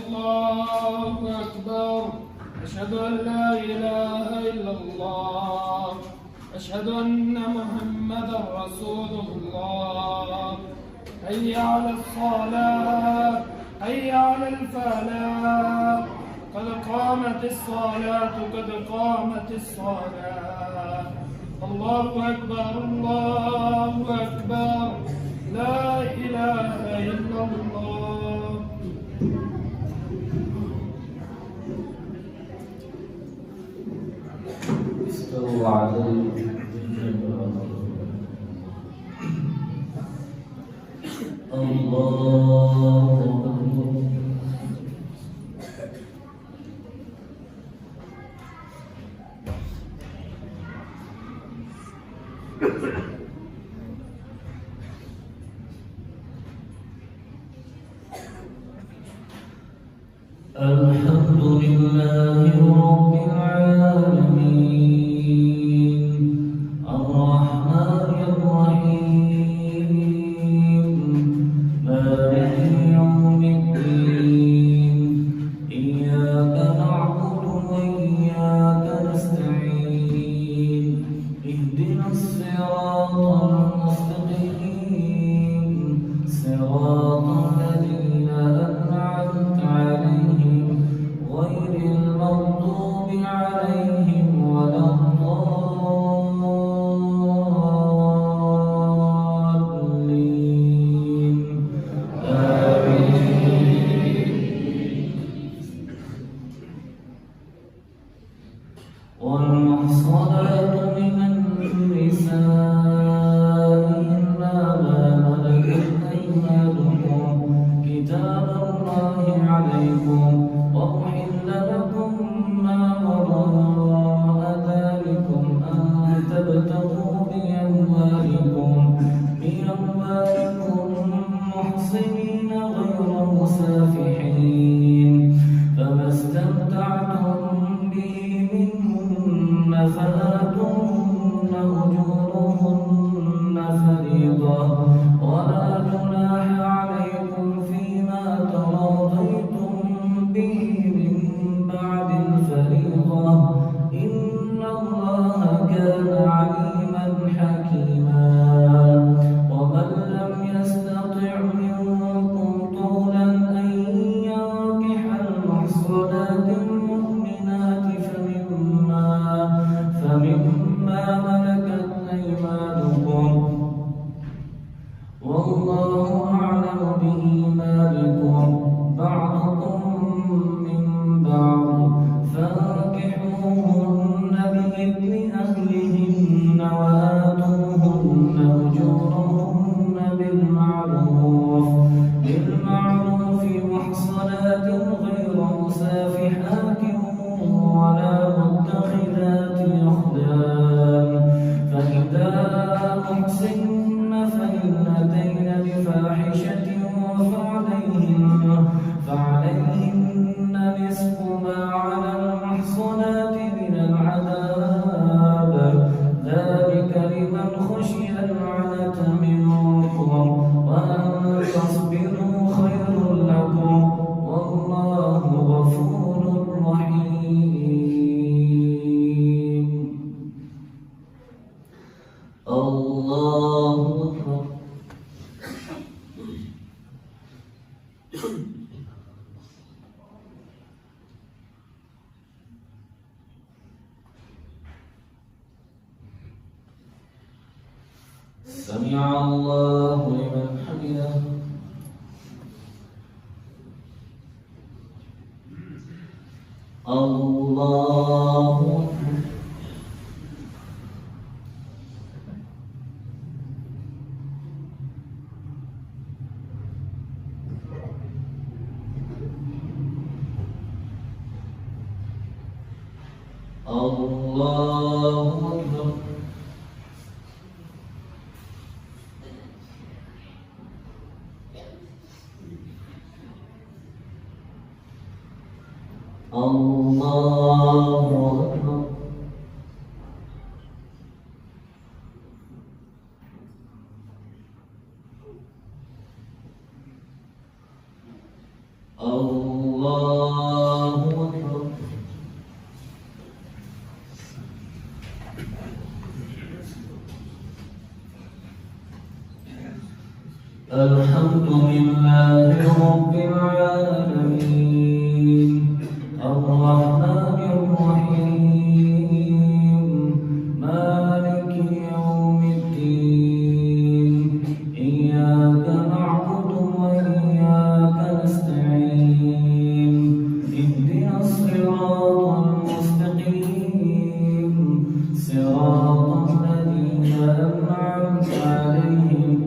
الله أكبر. أشهد أن لا إله إلا الله. أشهد أن محمدا رسول الله. حي على الصلاة، حي على الفلاح، قد قامت الصلاة، قد قامت الصلاة. الله أكبر، الله أكبر، لا إله إلا الله. استووا عليه الله الحمد لله رب العالمين الرحمن الرحيم مالك يوم الدين إياك نعبد وإياك نستعين اهدنا الصراط المستقيم صراط الذين أنعمت عليهم غير المغضوب عليهم ولا الضالين آمين. والمحصنات من النساء إلا ما ملكت أيمانكم كتاب الله عليكم وأحل لكم ما وراء ذلكم أن تبتغوا بأموالكم محصنين غير مسافحين فما استمتعتم به منهن فآتوهن أجورهن فريضة ولا جناح عليكم فيما تراضيتم به من بعد الفريضة إن الله كان عليما حكيما. ومن لم يستطع منكم طولا أن ينكح المحصنات المؤمنات فمما ملكت أيمانكم والله أعلم بإيمانكم بعضكم من بعض فانكحوهن بإذن أهلهن وآتوهن أجورهن بالمعروف محصنات غير مسافحات ولا متخذات أخدان فإذا أحصن فإن أتين بفاحشة فعليهن نصف ما على المحصنات من العذاب ذلك لمن خشي العنة منكم وأن تصبروا خير لكم والله غفور رحيم. الله أكبر. سمع الله لمن حمده. الله الله أكبر. الله أكبر. الله الحمد لله رب العالمين الرحمن الرحيم مالك يوم الدين إياك نعبد وإياك نستعين اهدنا الصراط المستقيم صراط الذين أنعمت عليهم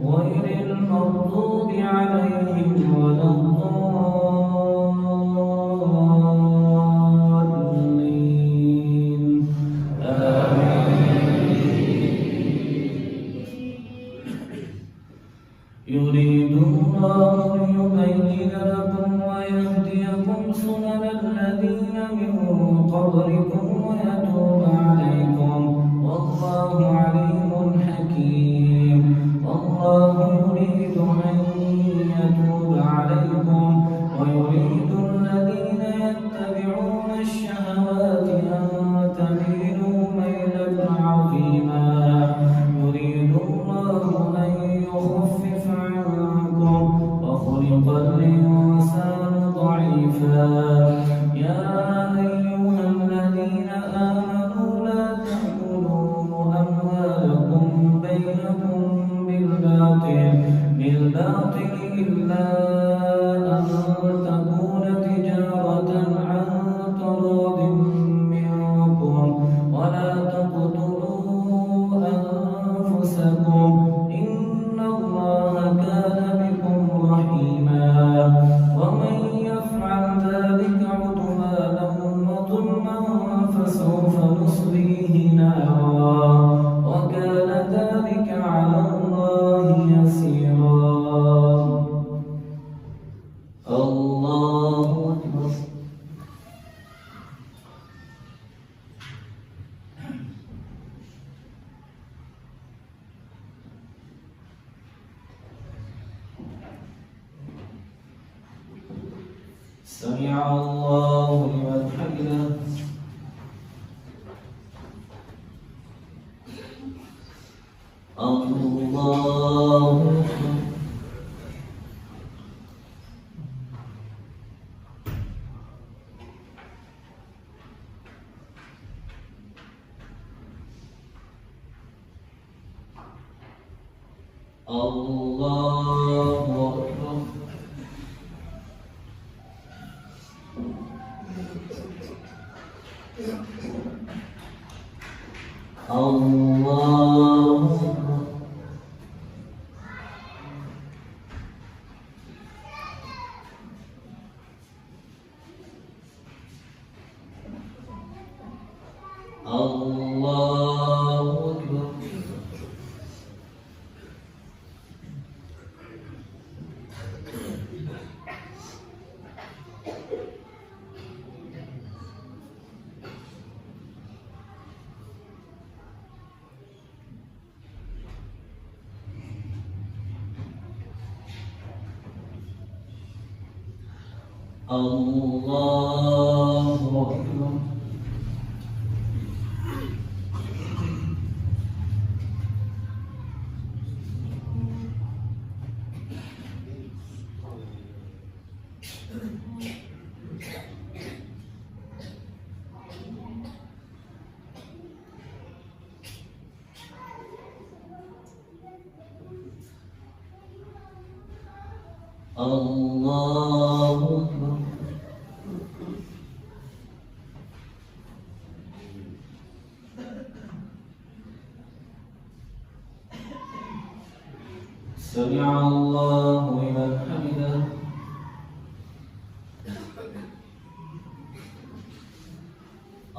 غير المغضوب عليهم ولا الضالين يريد الله ليبين لكم ويهديكم سنن الذين من قبلكم ويتوب عليكم والله عليم حكيم والله يريد أن يتوب عليكم ويريد الذين يتبعون الشهوات أن تميلوا ميلا عظيما يريد الله أن يخفف عنكم وخلق الإنسان ضعيفا يا أيها الذين آمنوا لا تأكلوا أموالكم بينكم بالباطل إلا أن تكون تجارة عن تراض منكم ولا تقتلوا أنفسكم إن الله كان بكم رحيما ومن يفعل ذلك عدوانا وظلما فسوف نصليه نارا وكان ذلك على الله يسيرا الله أكبر سمع الله لمن حمده الله أكبر الله أكبر الله أكبر الله أكبر الله أكبر الله أكبر سمع الله لمن حمده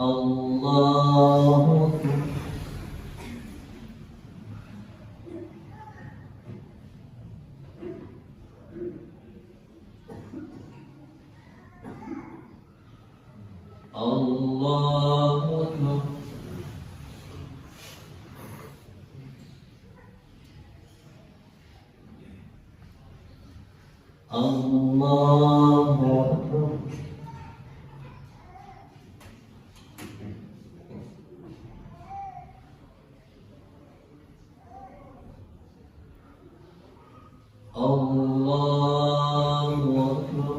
الله أكبر الله أكبر الله أكبر الله أكبر.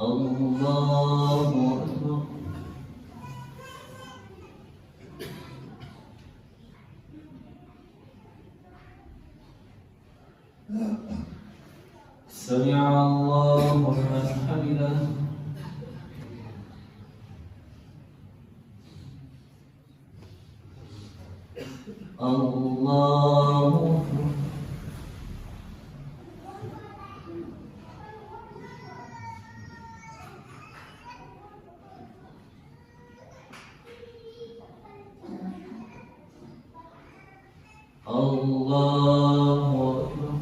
الله أكبر. سمع الله لمن حمده. الله أكبر. الله أكبر.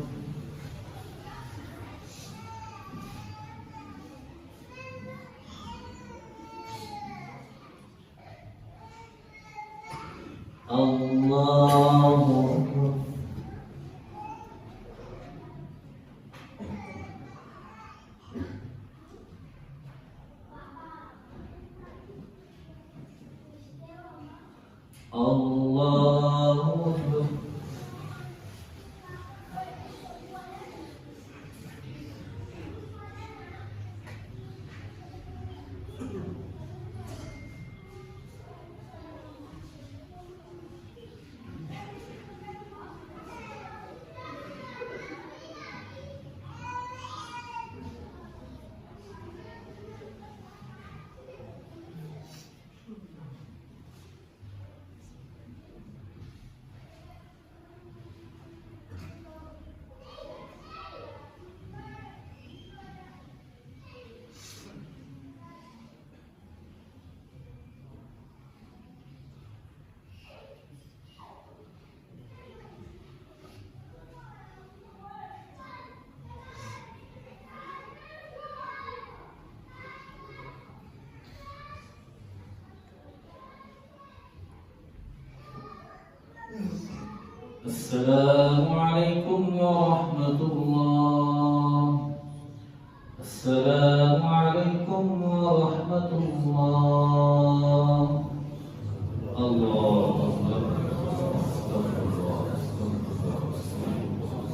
الله أكبر. الله أكبر. السلام عليكم ورحمة الله. السلام عليكم ورحمة الله. الله أكبر. استغفر الله. استغفر الله.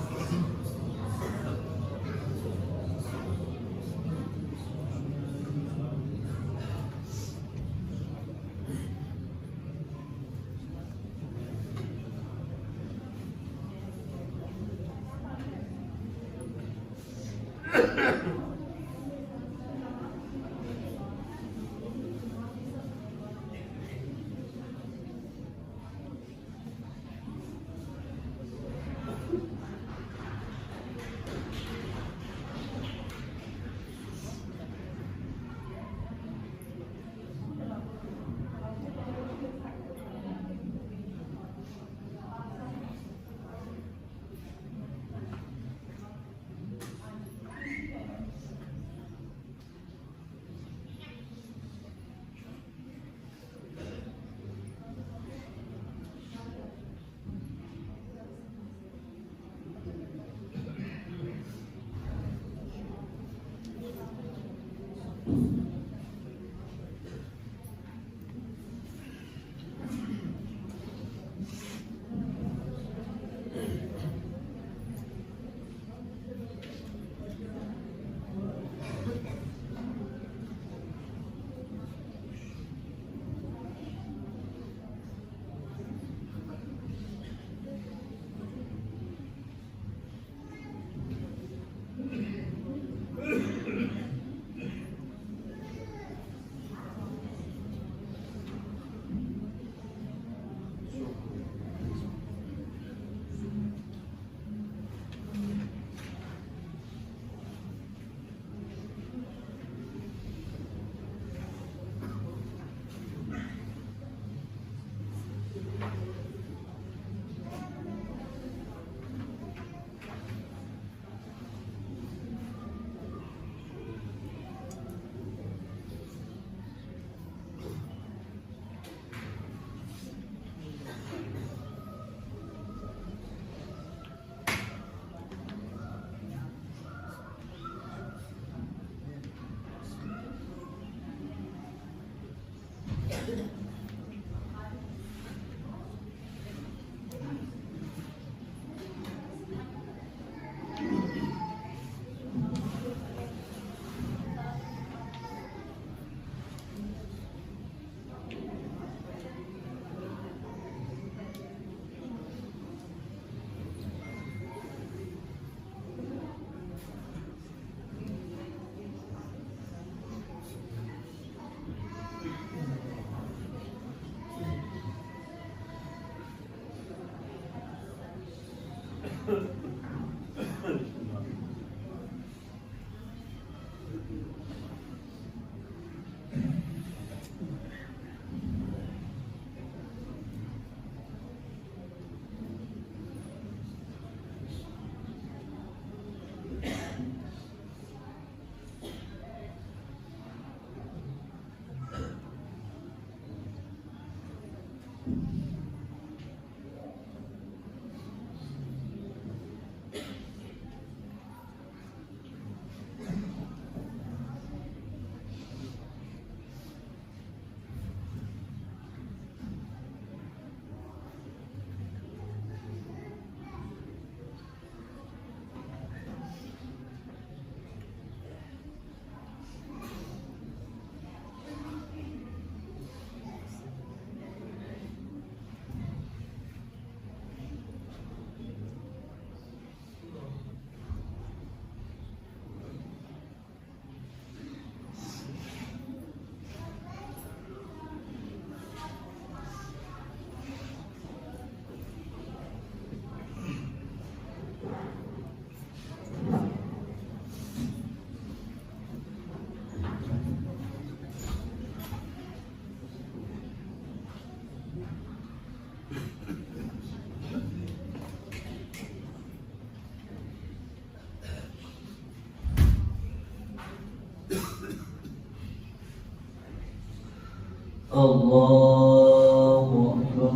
الله أكبر.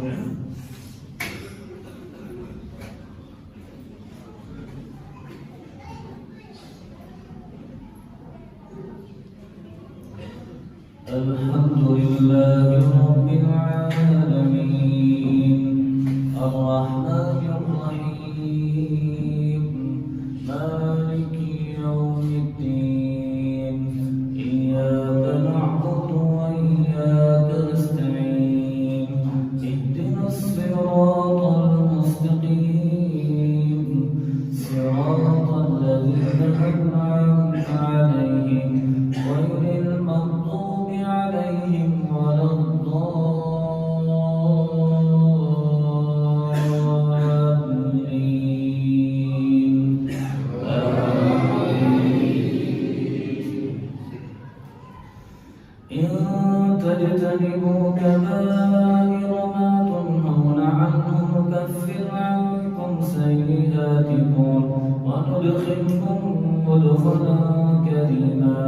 الحمد لله رب العالمين الرحمن الرحيم مالك يوم الدين إياك نعبد وإياك نستعين اهدنا الصراط المستقيم صراط الذين أنعمت عليهم غير المغضوب عليهم ولا الضالين. إن تجتنبوا كبائر ما تنهون عنه نكفر عنكم سيئاتكم وندخلكم مدخلا كريما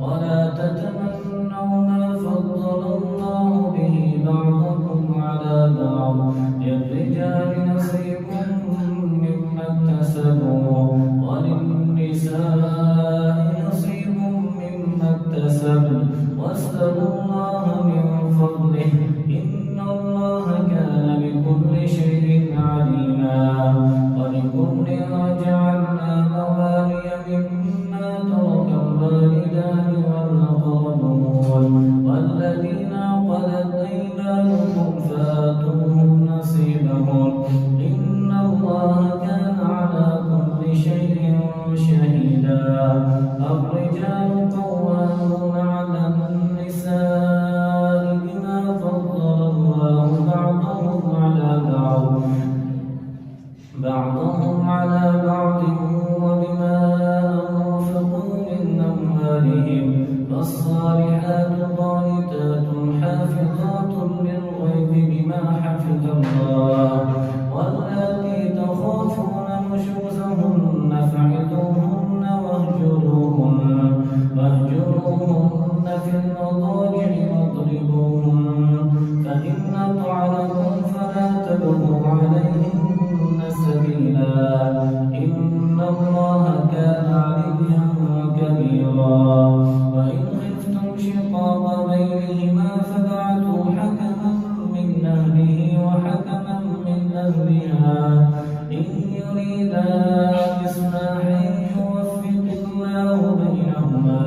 ولا تتمنوا ما فضل الله به بعضكم على بعض للرجال نصيب مما اكتسبوا وللنساء نصيب مما اكتسبن واسألوا الله من فضله إن الله كان بكل شيء عليما ولكل جعلنا موالي مما ترك الوالدان والأقربون والذين عقدت أيمانكم فآتوهم نصيبهم إن الله كان على كل شيء شهيدا. الرجال قوامون على النساء بما فضل الله بعضهم على بعض وبما أنفقوا من أموالهم فالصالحات قانتات حافظات للغيب بما حفظ الله واللاتي تخافون نشوزهن فعظوهن واهجروهن في المضاجع واضربوهن فإن أطعنكم فلا تبغوا عليهن سبيلا إن الله كان عليا كبيرا. وإن خفتم شقاق بينهما فابعثوا حكما من أهله وحكما من أهلها إن يريدا إصلاحا يوفق الله بينهما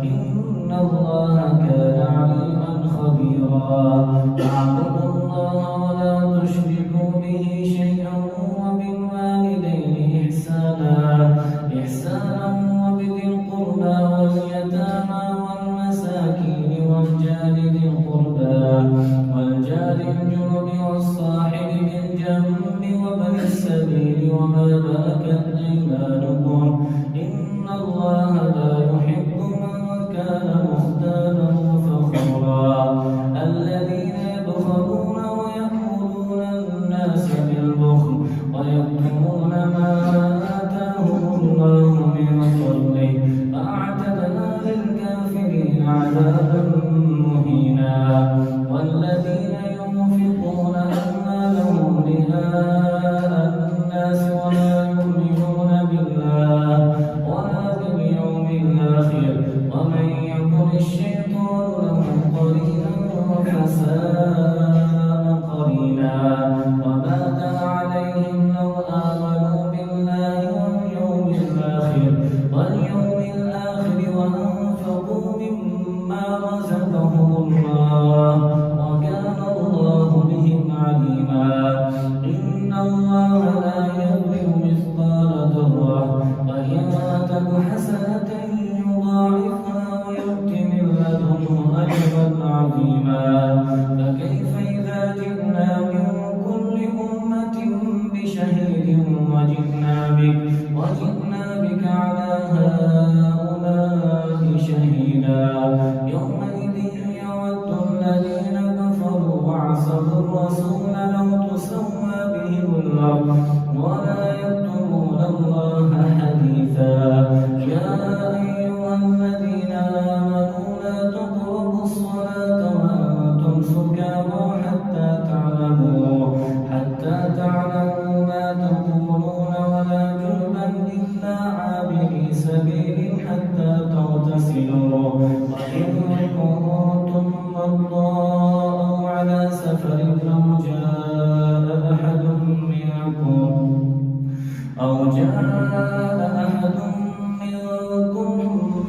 إن الله كان عليما خبيرا. اعبدوا الله ولا تشركوا به شيئا وبالوالدين إحسانا وبذي القربى واليتامى والمساكين والجار ذي القربى والجار الجنب والصاحب بالجنب وابن السبيل وما شهيد وجئنا بك على هؤلاء شهيدا يومئذ يود الذين كفروا وعصوا الرسول لو تسوى بهم الأرض ولا يكتمون الله حديثا يا أيها الذين آمنوا لا تقربوا الصلاة وأنتم سكارى حتى تعلموا ما تقولون ولا جنبا إلا عابري سبيل حتى تغتسلوا وإن كنتم مرضى أو على سفر أو جاء أحد منكم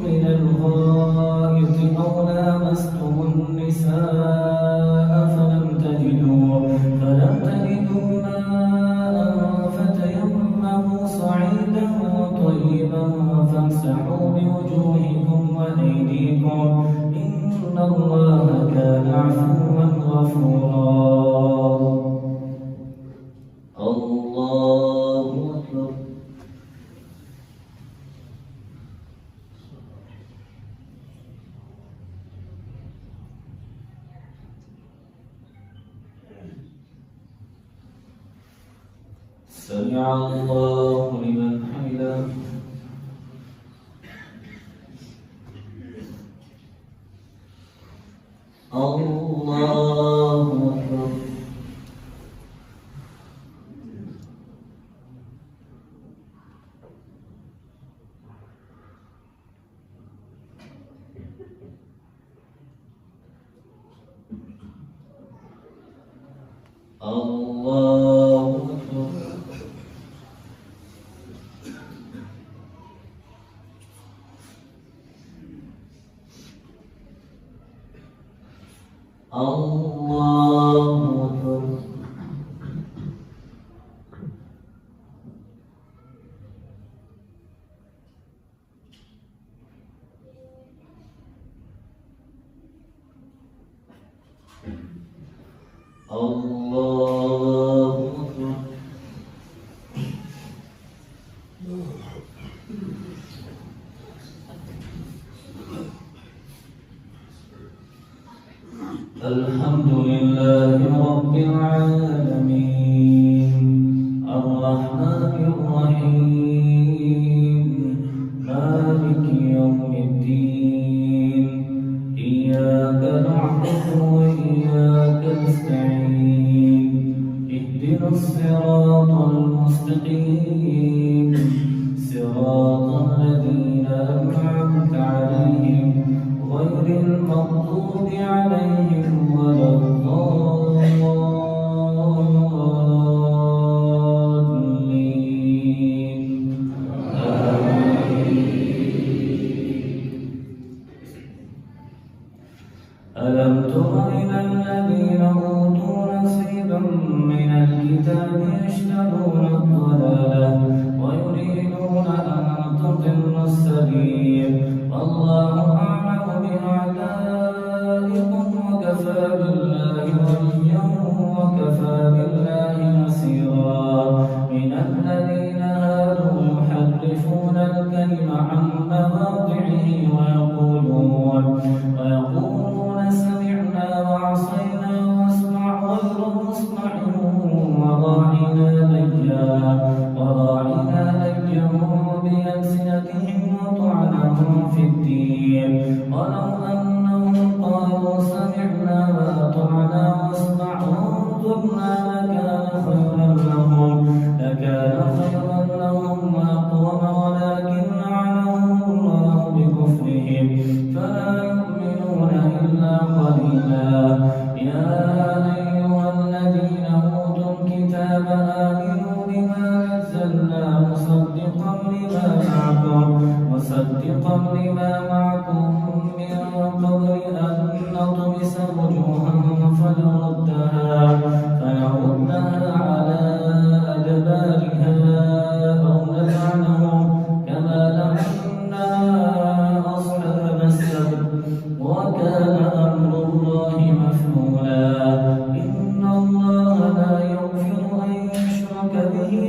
من الغائط أو لامستم النساء فلم تجدوا ماء فتيمموا صعيدا طيبا فامسحوا بوجوهكم وأيديكم إن الله كان عفوا غفورا الله أكبر سمع الله لمن حمده الله أكبر الله أكبر الله أكبر الله أكبر الحمد لله رب العالمين الرحمن الرحيم مالك يوم الدين إياك نعبد وإياك نستعين اهدنا الصراط المستقيم صراط الذين أنعمت عليهم غير المغضوب عليهم ولا الضالين ألم تر إلى الذين أوتوا نصيبا من الكتاب يشترون الضلالة ويريدون أن تضلوا السبيل والله أعلم بأعدائكم وكفى بالله وليا وكفى بالله نصيرا من الذين هادوا يحرفون الكلم عن مواضعه ويقولون سمعنا وعصينا واسمع غير مسمع وراعنا ليا بألسنتهم وطعنهم في الدين ولو أنهم قالوا سمعنا وأطعنا واسمع وانظرنا لكان خيرا لهم وأقوم ولكن لعنهم الله بكفرهم فلا يؤمنون إلا قليلا يا أيها الذين أوتوا الكتاب آمنوا بما نزلنا مصدقا لما معكم من قبل أن نطمس وجوها فنردها على أدبارها أو نلعنهم كما لعنا أصحاب السبت وكان أمر الله مفعولا إن الله لا يغفر أن يشرك به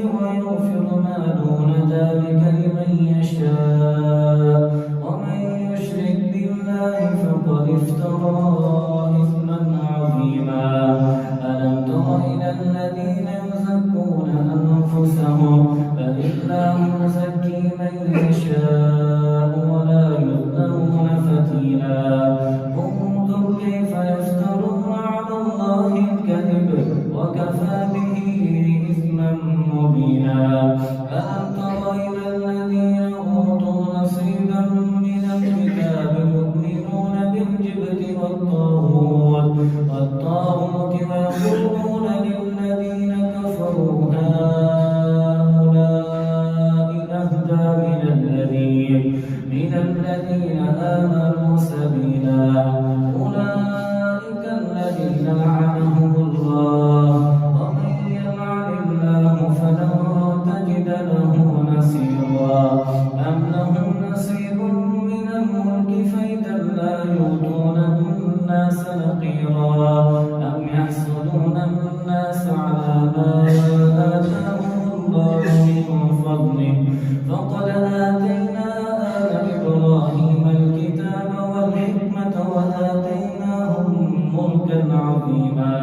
الناس على ما آتاهم الله من فضله فقد آتينا آل إبراهيم الكتاب والحكمة وآتيناهم ملكا عظيما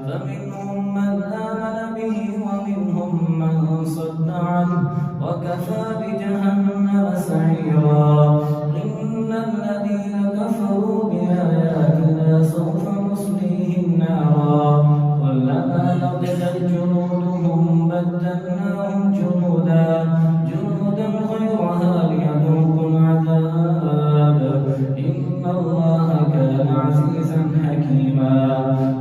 فمنهم من آمن به ومنهم من صد عنه وكفى بجهنم سعيرا إن الذين كفروا بآياتنا سوف نصليهم نارا كلما نضجت جلودهم بدلناهم جلودا غيرها ليذوقوا العذاب إن الله كان عزيزا حكيما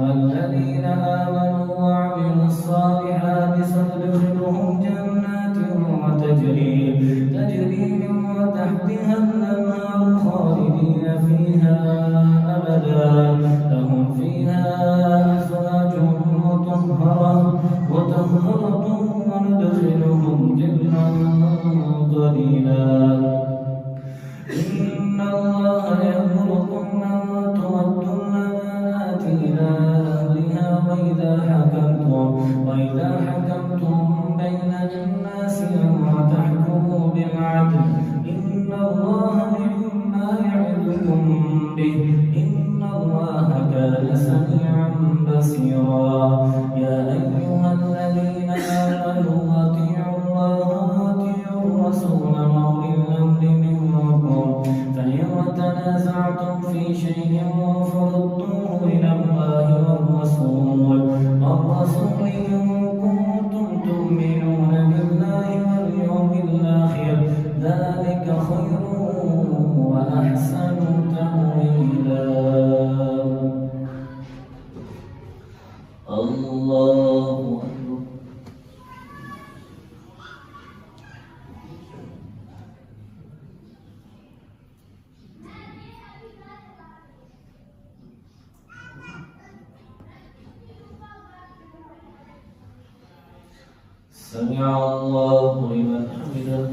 والذين آمنوا وعملوا الصالحات سندخلهم جنات تجري من تحتها الأنهار خالدين فيها أبدا لهم فيها أزواج مطهرة وندخلهم جنات ظليلا إن الله يأمركم أن تؤدوا الأمانات إلى أهلها وإذا حكمتم بين الناس أن تحكموا بالعدل إن الله مما يعظكم به إن الله كان سميعا بصيرا يا أيها الذين آمنوا أطيعوا الله وأطيعوا الرسول وأولي الأمر منكم فإن تنازعتم في شيء فردوه إلى الله والرسول إن كنتم تؤمنون بالله واليوم الآخر ذلك خير وأحسن تأويلا الله أكبر سمع الله لمن حمده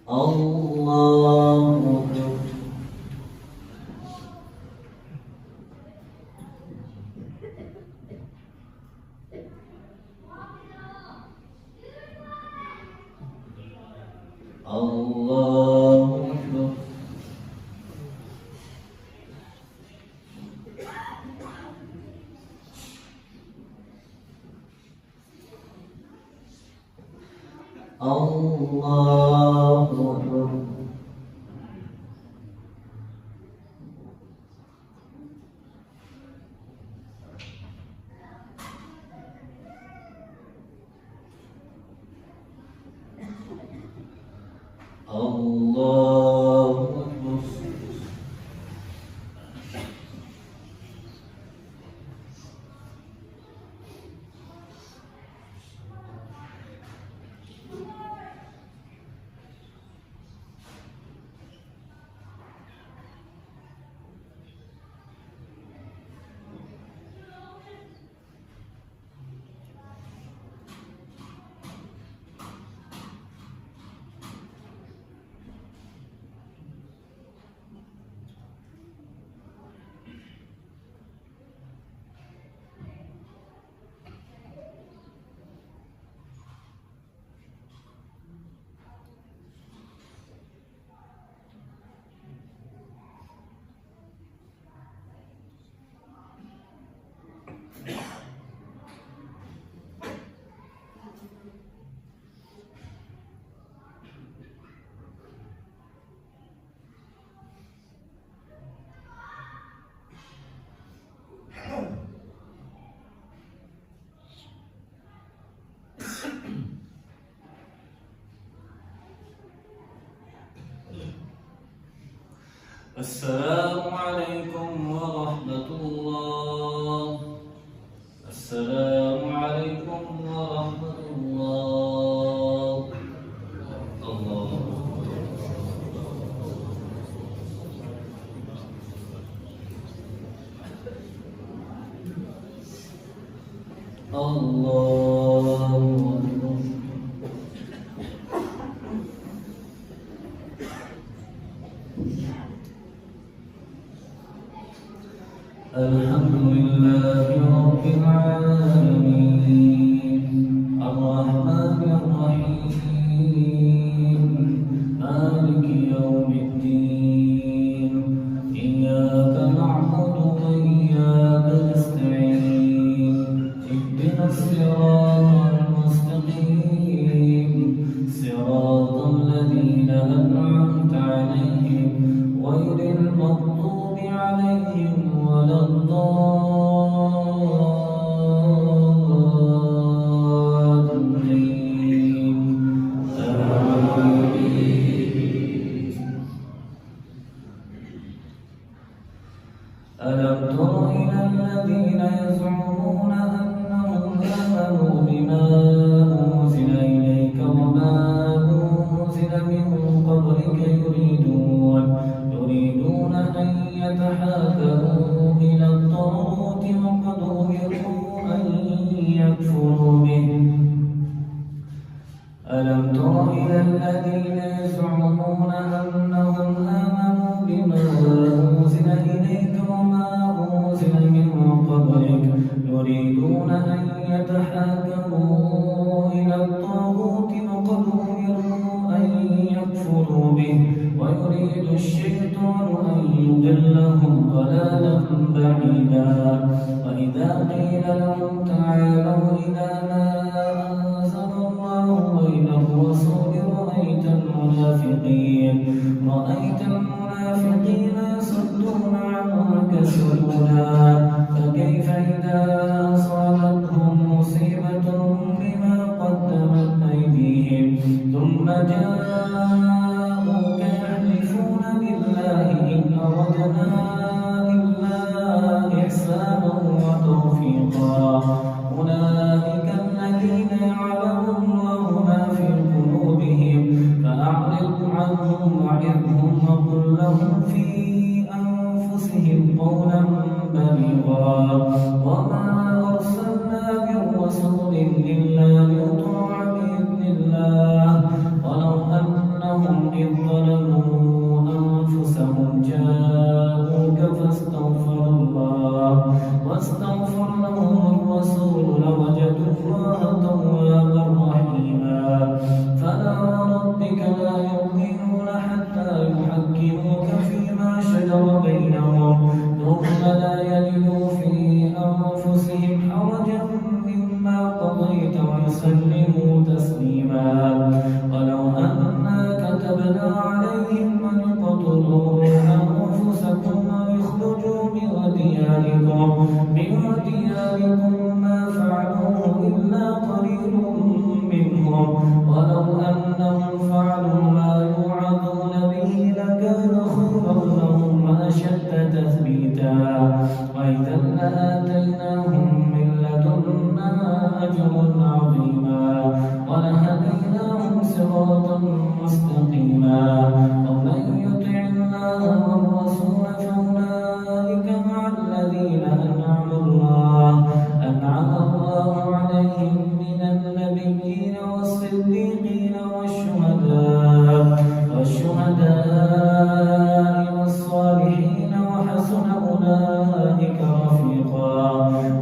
الله أكبر الله أكبر الله أكبر الله أكبر السلام عليكم ورحمة الله. السلام عليكم ورحمة الله. الله الله الحمد لله رب العالمين الرحمن الرحيم مالك يوم الدين إياك نعبد وإياك نستعين اهدنا الصراط المستقيم صراط الذين أنعمت عليهم غير المغضوب عليهم ولا الضالين آمين. ألم تر إلى الذين يزعمون أنهم آمنوا بما أنزل إليك وما أنزل من قبلك يريدون أن يتحاكموا إلى الطاغوت وقد أمروا أن يكفروا به. ألم تر إلى الذين يزعمون أنهم آمنوا بما أنزل إليك وما أنزل من قبلك يريدون أن يتحاكموا إلى الطاغوت وقد أمروا أن يكفروا به ويريد الشيطان أن يضلهم ضلالا بعيدا. وإذا قيل لهم تعالوا إلى ما أنزل الله وإلى الرسول رأيت المنافقين يصدون عنك سجدا. فكيف إذا أصابتهم مصيبة بما قدمت أيديهم ثم جاءوك يحلفون بالله إن أردنا إلا إحسانا وتوفيقا. أولئك الذين يعلم الله ما في قلوبهم فأعرض عنهم وعظهم وقل لهم في أنفسهم قولا بليغا. وما أرسلنا من رسول إلا ليطاع بإذن الله ولو أنهم إذ ظلموا أنفسهم جاءوك واستغفر لهم الرسول لوجدوا الله توابا رحيما. فلا وربك لا يؤمنون حتى يحكموك فيما شجر بينهم ثم لا يجدوا في أنفسهم حرجا مما قضيت ويسلموا تسليما. ولو أنا كتبنا عليهم أن اقتلوا أنفسكم ويخرجوا من دياركم ما فعلوه إلا قليل منهم ولو أنهم فعلوا ما يوعظون به لكان خيرا لهم وأشد تثبيتا. وإذا لآتيناهم من لدنا أجرا عظيما ولهديناهم صراطا مستقيما. ومن يطع الله والرسول فأولئك مع الذين أنعم الله عليهم من النبيين والصديقين والشهداء والصالحين وحسن أولئك رفيقا.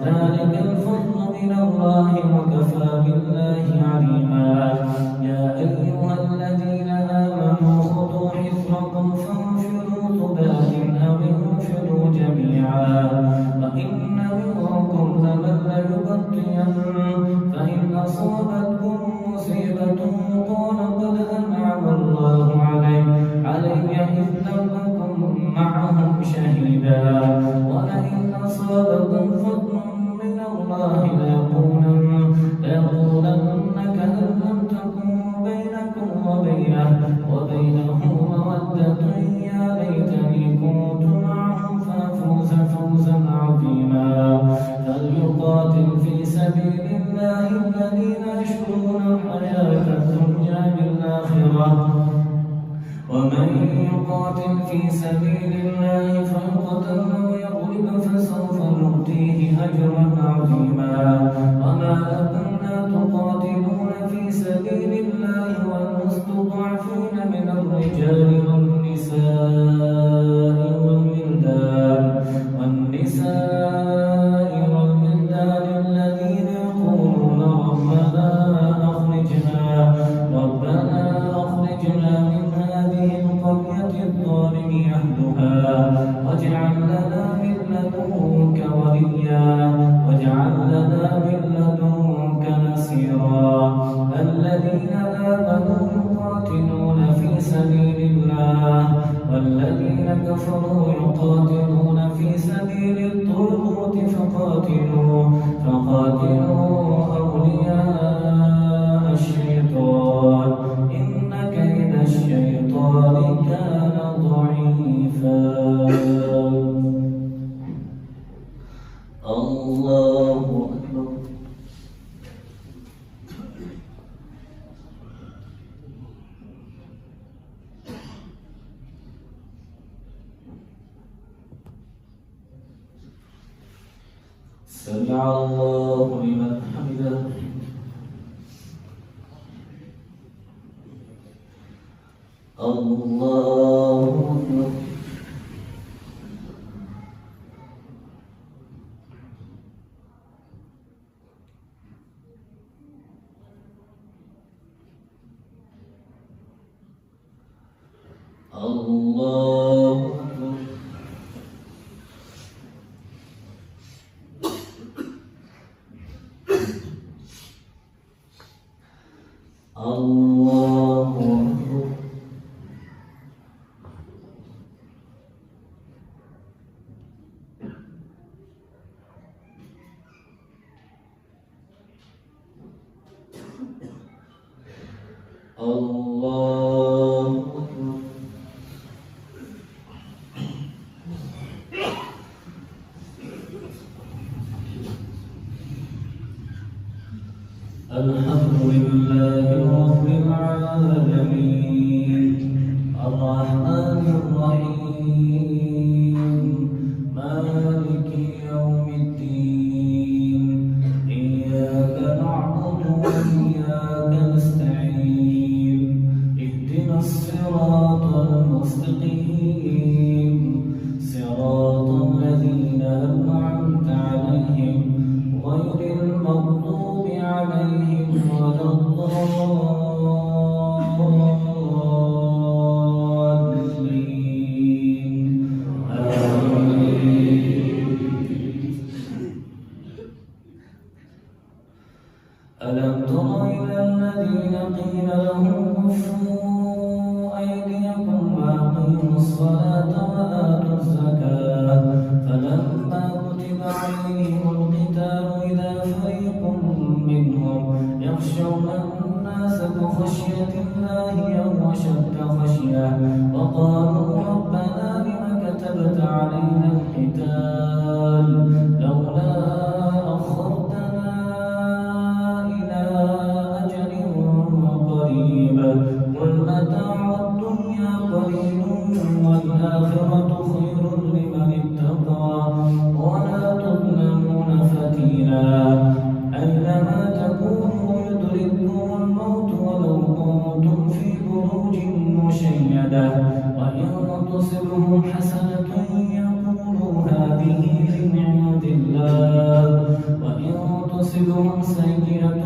ذلك الفضل من الله وكفى بالله عليما. يا أيها الذين آمنوا خذوا حذركم فانفروا ثبات أو انفروا جميعا. وإن منكم لمن ليبطئن فإن أصابتكم مصيبة قال قد أنعم الله علي إذ لم أكن معهم شهيدا. ولئن أصابكم فضل من الله ليقولن كأن لم تكن بينكم وبينه مودة يا ليتني كنت معهم فأفوز فوزا عظيما. فليقاتل في سبيل الله الذين يشرون الحياة الدنيا بالآخرة ومن يقاتل في سبيل الله فيقتل أو يغلب فسوف نؤتيه أجرا عظيما. وما لكم لا تقاتلون في سبيل الله والمستضعفين من الرجال والنساء كفروا يقاتلون في سبيل الطاغوت فقاتلوا أولياء الشيطان إن كيد الشيطان كان ضعيفا. الله أكبر. سمع الله لمن حمده. الله أكبر. الله أكبر. الله أكبر. الله أكبر. الحمد لله رب العالمين الرحمن الرحيم مالك يوم الدين إياك نعبد وإياك نستعين اهدنا الصراط المستقيم صراط الذين أنعمت عليهم غير المغضوب عليهم ولا الضالين. ألم تر إلى الذين قيل لهم كفوا أيديكم وأقيموا الصلاة وآتوا الزكاة فلما كتب عليهم القتال إذا فريق منهم يخشون الناس كخشية الله أو أشد خشية وقالوا ربنا لم كتبت علينا القتال لولا أخرتنا إلى أجل قريب قل متاع الدنيا قليل والآخرة خير لمن اتقى ولا تظلمون فتيلا أينما تكونوا يدرككم الموت ولو كنتم في بروج مشيدة وإن تصبهم حسنة يقولوا هذه من عند الله وإن تصبهم سيئة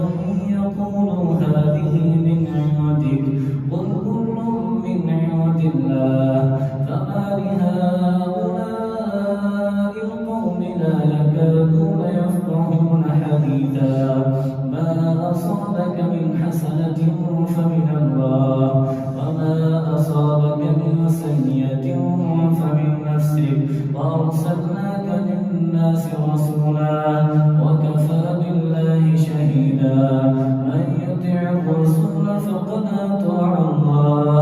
يقولوا هذه من عندك قل كل من عند الله فما لهؤلاء القوم لا يكادون يفقهون حديثا ما أصابك من حسنة فمن الله وما أصابك من سيئة فمن نفسك وأرسلناك للناس رسولا وكفى بالله شهيدا من يطع الرسول فقد أطاع الله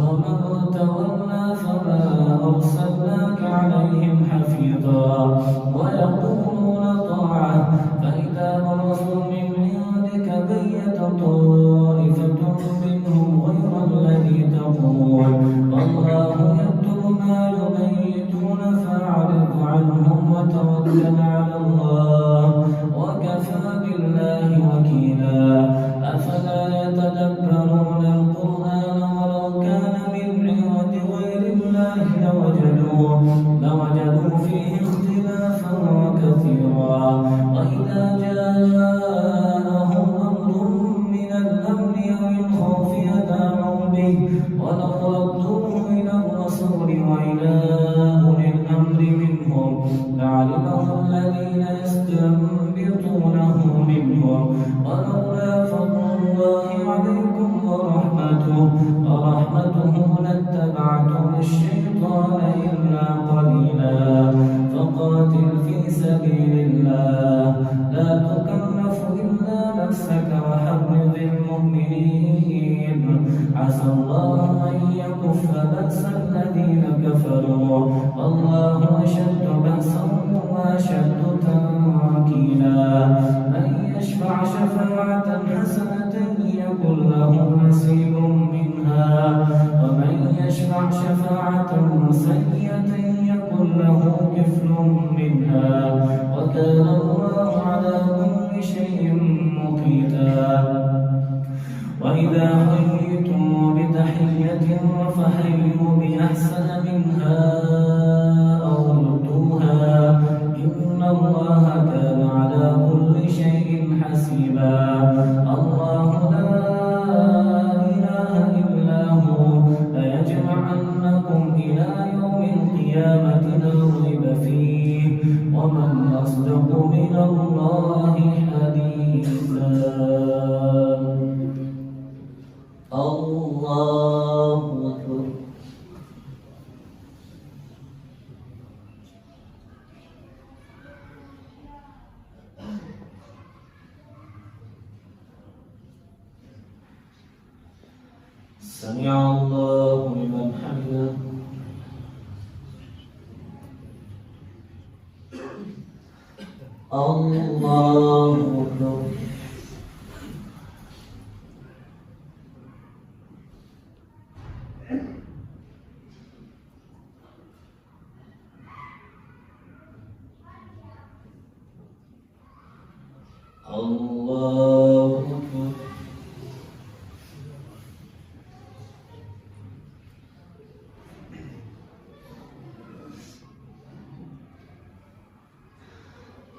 ومن تولى فما أرسلناك عليهم حفيظا ويقولون طاعة فإذا برزوا من عندك بيت طائفة منهم غير الذي تقول والله يكتب ما يبيتون فأعرض عنهم وتوكل على الله وكفى بالله وكيلا أفلا يتدبرون القرآن ولو كان من عند غير الله لوجدوا فيه اختلافا كثيرا وإذا جاءهم أمر من الأمن أو الخوف أذاعوا به ولو ردوه إلى الرسول وإلى أولي الأمر منهم لعلمه الذين يستنبطونه منهم ولولا فضل الله عليكم ورحمته لاتبعتم اتبعتم الشيطان إلا قليلا فقاتل في سبيل الله لا تكلف إلا نفسك وحرض المؤمنين عسى الله أن يكف بأس الذين كفروا والله أشد بأسا وأشد تنكيلا من يشفع شفاعة حسنة يكن له نصيب منها ومن يشفع شفاعة سيئة يكن له كفل منها وكان الله على كل شيء مقيتا وإذا حييتم بتحية فحيوا بأحسن منها أو ردوها إن الله كان على كل شيء حسيبا الله لا إله إلا هو ليجمعنكم إلى يوم القيامة لا ريب فيه ومن أصدق من الله حديثا الله أكبر سمع الله لمن حمده الله أكبر الله أكبر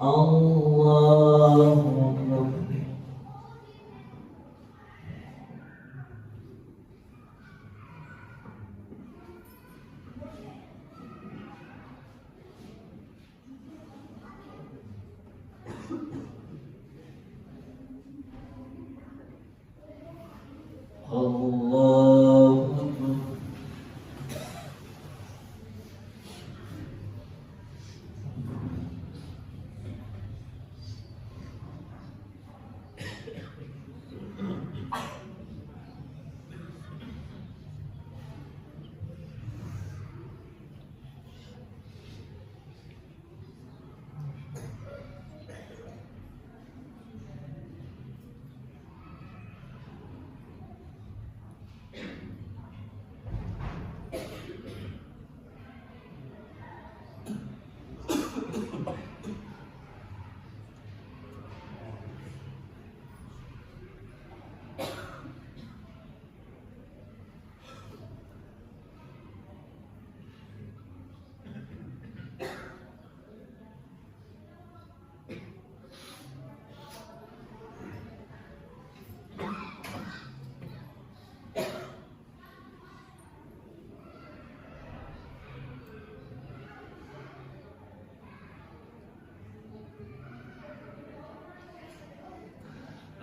الله أكبر الله أكبر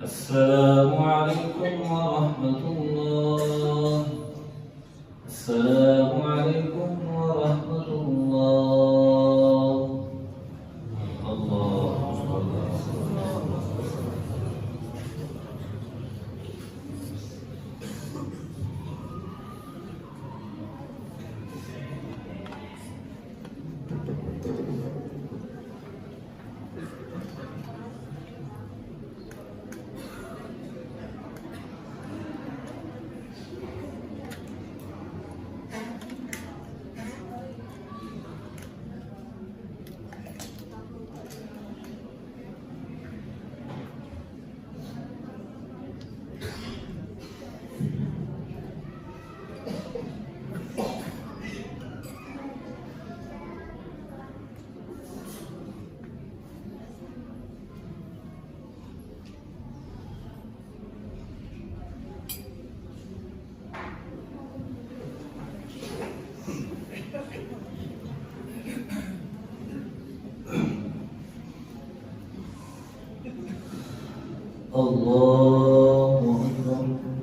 السلام عليكم ورحمة الله. السلام عليكم ورحمة الله. الله الله أكبر.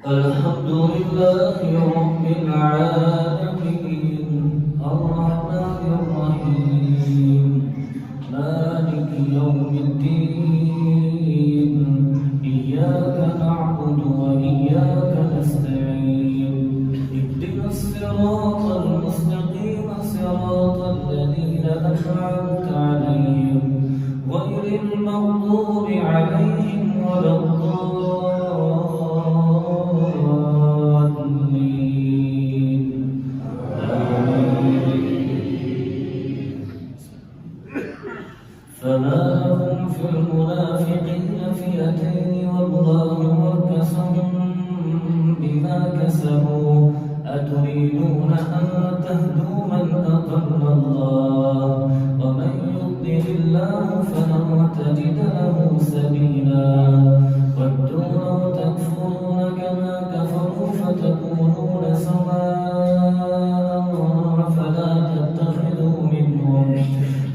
الحمد لله رب العالمين الرحمن الرحيم مالك يوم الدين إياك نعبد وإياك نستعين اهدنا الصراط المستقيم صراط الذين أنعمت عليهم غير المغضوب عليهم ولا الضالين فما لهم في المنافقين فئتين والله مركزهم بما كسبوا أتريدون أن تهدوا من أضل الله ومن يضلل الله فلن تجد له سبيلا ودوا لو تكفرون كما كفروا فتكونون سواء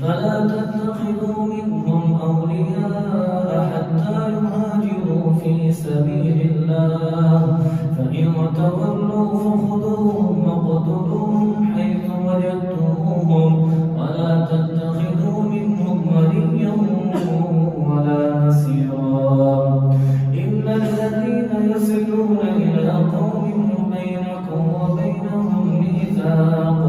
فلا تتخذوا منهم أولياء حتى يهاجروا في سبيل الله فإن تولوا فخذوهم وقتلوهم حيث وجدتموهم ولا تتخذوا منهم وليا ولا نصيرا إلا الذين يصلون إلى قوم بينكم وبينهم ميثاق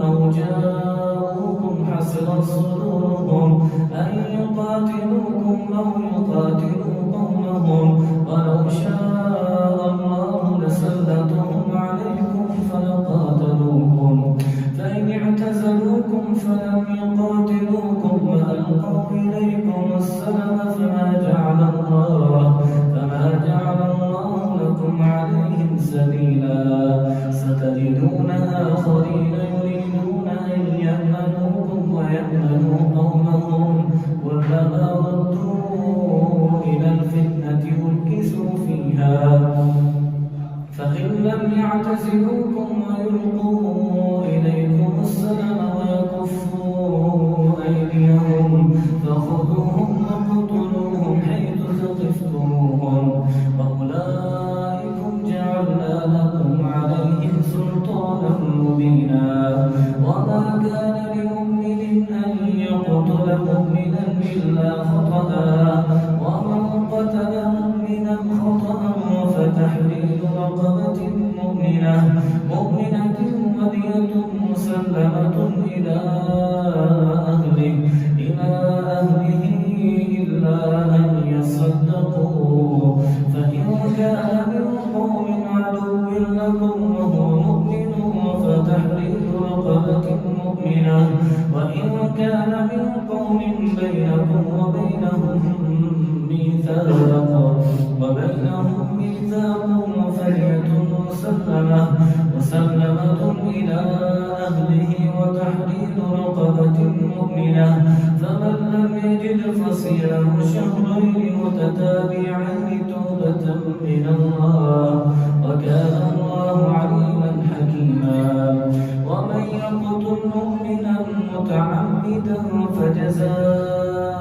أو جاءوكم حسرت صدورهم أن يقاتلوكم أو يقاتلوا قومهم ولو شاء الله لسلطهم عليكم فلقاتلوكم فإن اعتزلوكم فلم يقاتلوكم وألقوا إليكم السلم فما جعل الله لكم عليهم سبيلا ستجدون آخرين يريدون أن يأمنوكم ويأمنوا قومهم كلما ردوا إلى الفتنة أركسوا فيها فإن لم يعتزلوكم ويلقوا إليكم السلم ويكفوا أيديهم فخذوهم وقتلوهم حيث ثقفتموهم وأولئكم جعلنا لكم عليهم سلطانا مبينا وما كان لمؤمن أن يقتل مؤمنا إلا خطأ ومن قتل مؤمنا خطأ فتحرير رقبة مؤمنة ودية مسلمة إلى أهله إلا أن يصدقوا فإن كان من قوم عدو لكم وهو مؤمن فتحرير رقبة مؤمنة وإن كان من قوم بينكم وبينهم ميثاق فدية مسلمة إلى أهله وتحرير رقبة مؤمنة فمن لم يجد فصيام شهرين متتابعين توبة من الله وكان الله عليما حكيما ومن يقتل مؤمنا متعمدا فجزاؤه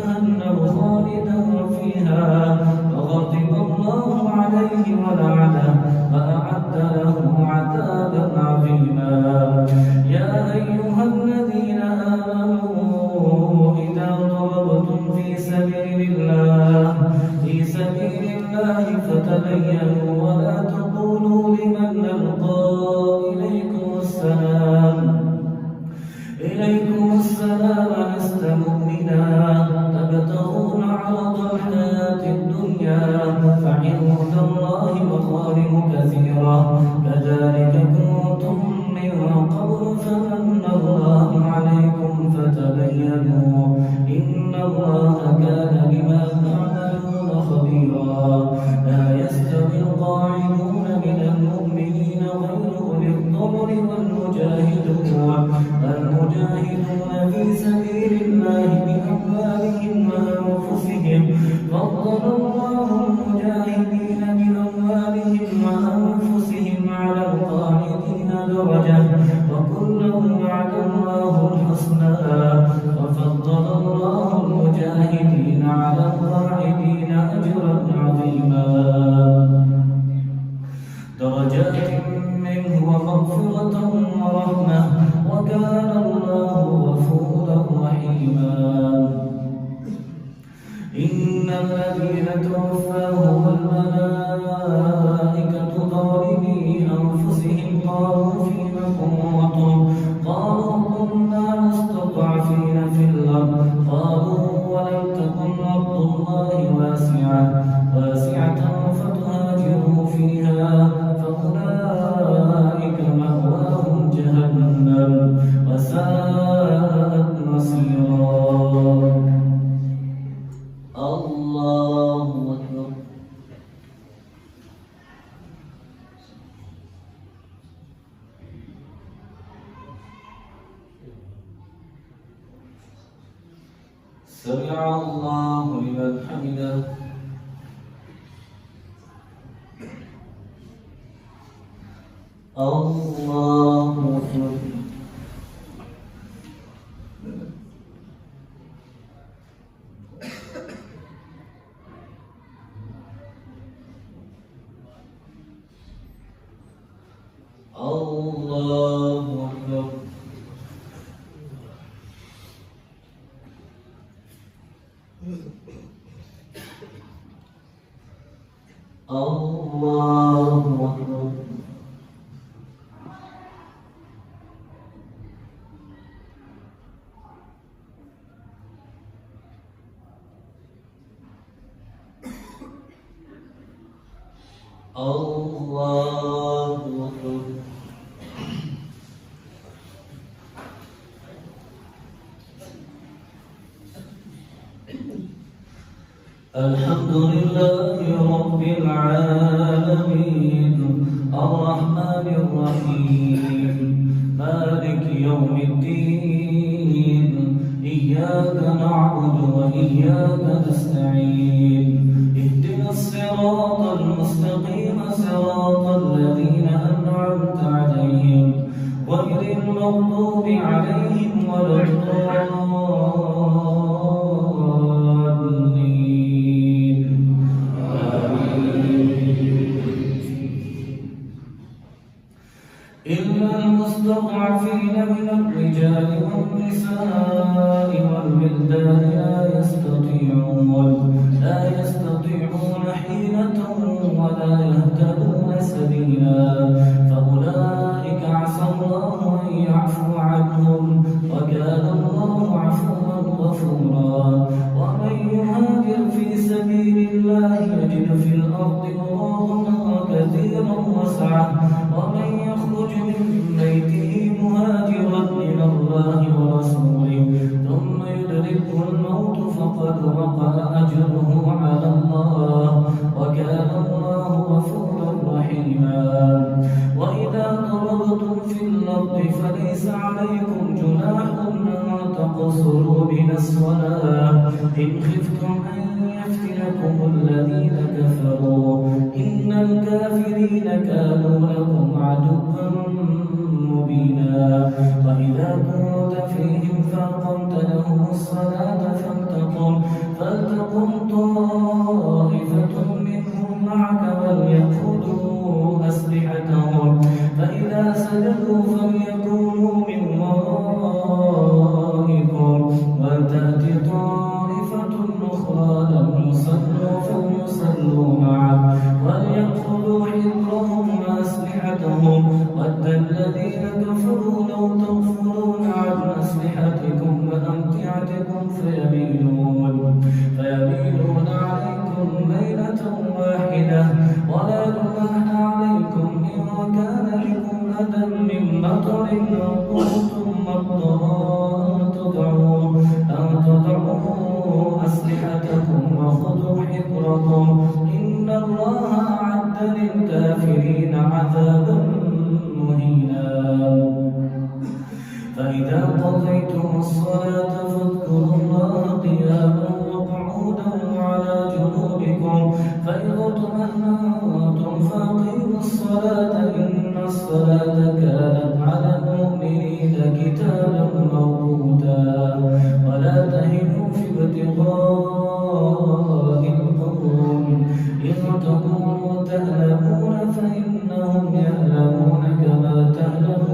جهنم خالدا فيها وغضب الله عليه ولعنه وأعد له عذابا عظيما يا أيها الذين آمنوا إذا ضربتم في سبيل الله فتبينوا ولا تقولوا لمن ألقى إليكم السلام لست مؤمنا تبتغون عرض الحياة الدنيا فعند الله مغانم كثيرة كذلك كنتم من قبل فمن الله عليكم فتبينوا إن الله كان بما تعملون خبيرا لا يستوي القاعدون من المؤمنين غير أولي الضرر والمجاهدون في سبيل الله بأموالهم وأنفسهم فضل الله المجاهدين بأموالهم وأنفسهم على القاعدين درجة وكلا وعد الله الحسنى وفضل الله رأفة ورحمة وكان الله غفورا رحيما إن الذين توفاهم الملائكة ظالمي أنفسهم قالوا فيم كنتم قالوا كنا مستضعفين في الأرض قالوا ولم تكن أرض الله واسعة فتهاجروا فيها فأولئك مأواهم جهنم وساءت مصيرا الله أكبر سمع الله لمن حمده الله أكبر الله أكبر الله أكبر الله أكبر الحمد لله رب العالمين الرحمن الرحيم مالك يوم الدين إياك نعبد وإياك نستعين اهدنا الصراط المستقيم صراط الذين أنعمت عليهم غير المغضوب عليهم ولا الضالين إلا المستضعفين من الرجال والنساء والولدان لا يستطيعون حيلة ولا يهتدون سبيلا فأولئك عسى الله أن يعفو عنهم وكان الله عفوا غفورا ومن يهاجر في سبيل الله يجد في الأرض مراغما كثيرا وسعة ومن يخرج من بيته مهاجرا إلى الله ورسوله ثم يدركه الموت فقد وقع أجره على الله وكان الله غفورا رحيما وإذا ضربتم في الأرض فليس عليكم جناح أن تقصروا من الصلاة إن خفتم أن يفتنكم الذين كفروا إن الكافرين كانوا لكم عدوا مبينا وإذا كنت فيهم فأقمت لهم الصلاة فلتقم طائفة منهم معك وليأخذوا أسلحتهم فإذا سجدوا فليكونوا من ورائكم ولتأت طائفة أخرى لم يصلوا فليصلوا معك وليأخذوا حذرهم وأسلحتهم ود الذين كفروا لو تغفلون عن أسلحتكم وأمتعتكم فيميلون عليكم ميلة واحدة ولا جناح عليكم إن كان بكم أذى من مطر أو كنتم مرضى أن تضعوا أسلحتكم وخذوا حذركم إن الله أعد للكافرين عذابا مهينا فإذا قضيتم الصلاة فاذكروا الله قياما وقعودا وعلى جنوبكم فإذا اطمأنتم فأقيموا الصلاة إن الصلاة كانت على المؤمنين كتابا موقوتا ولا تهنوا في ابتغاء القوم إن تكونوا تألمون فإنهم يألمون كما تألمون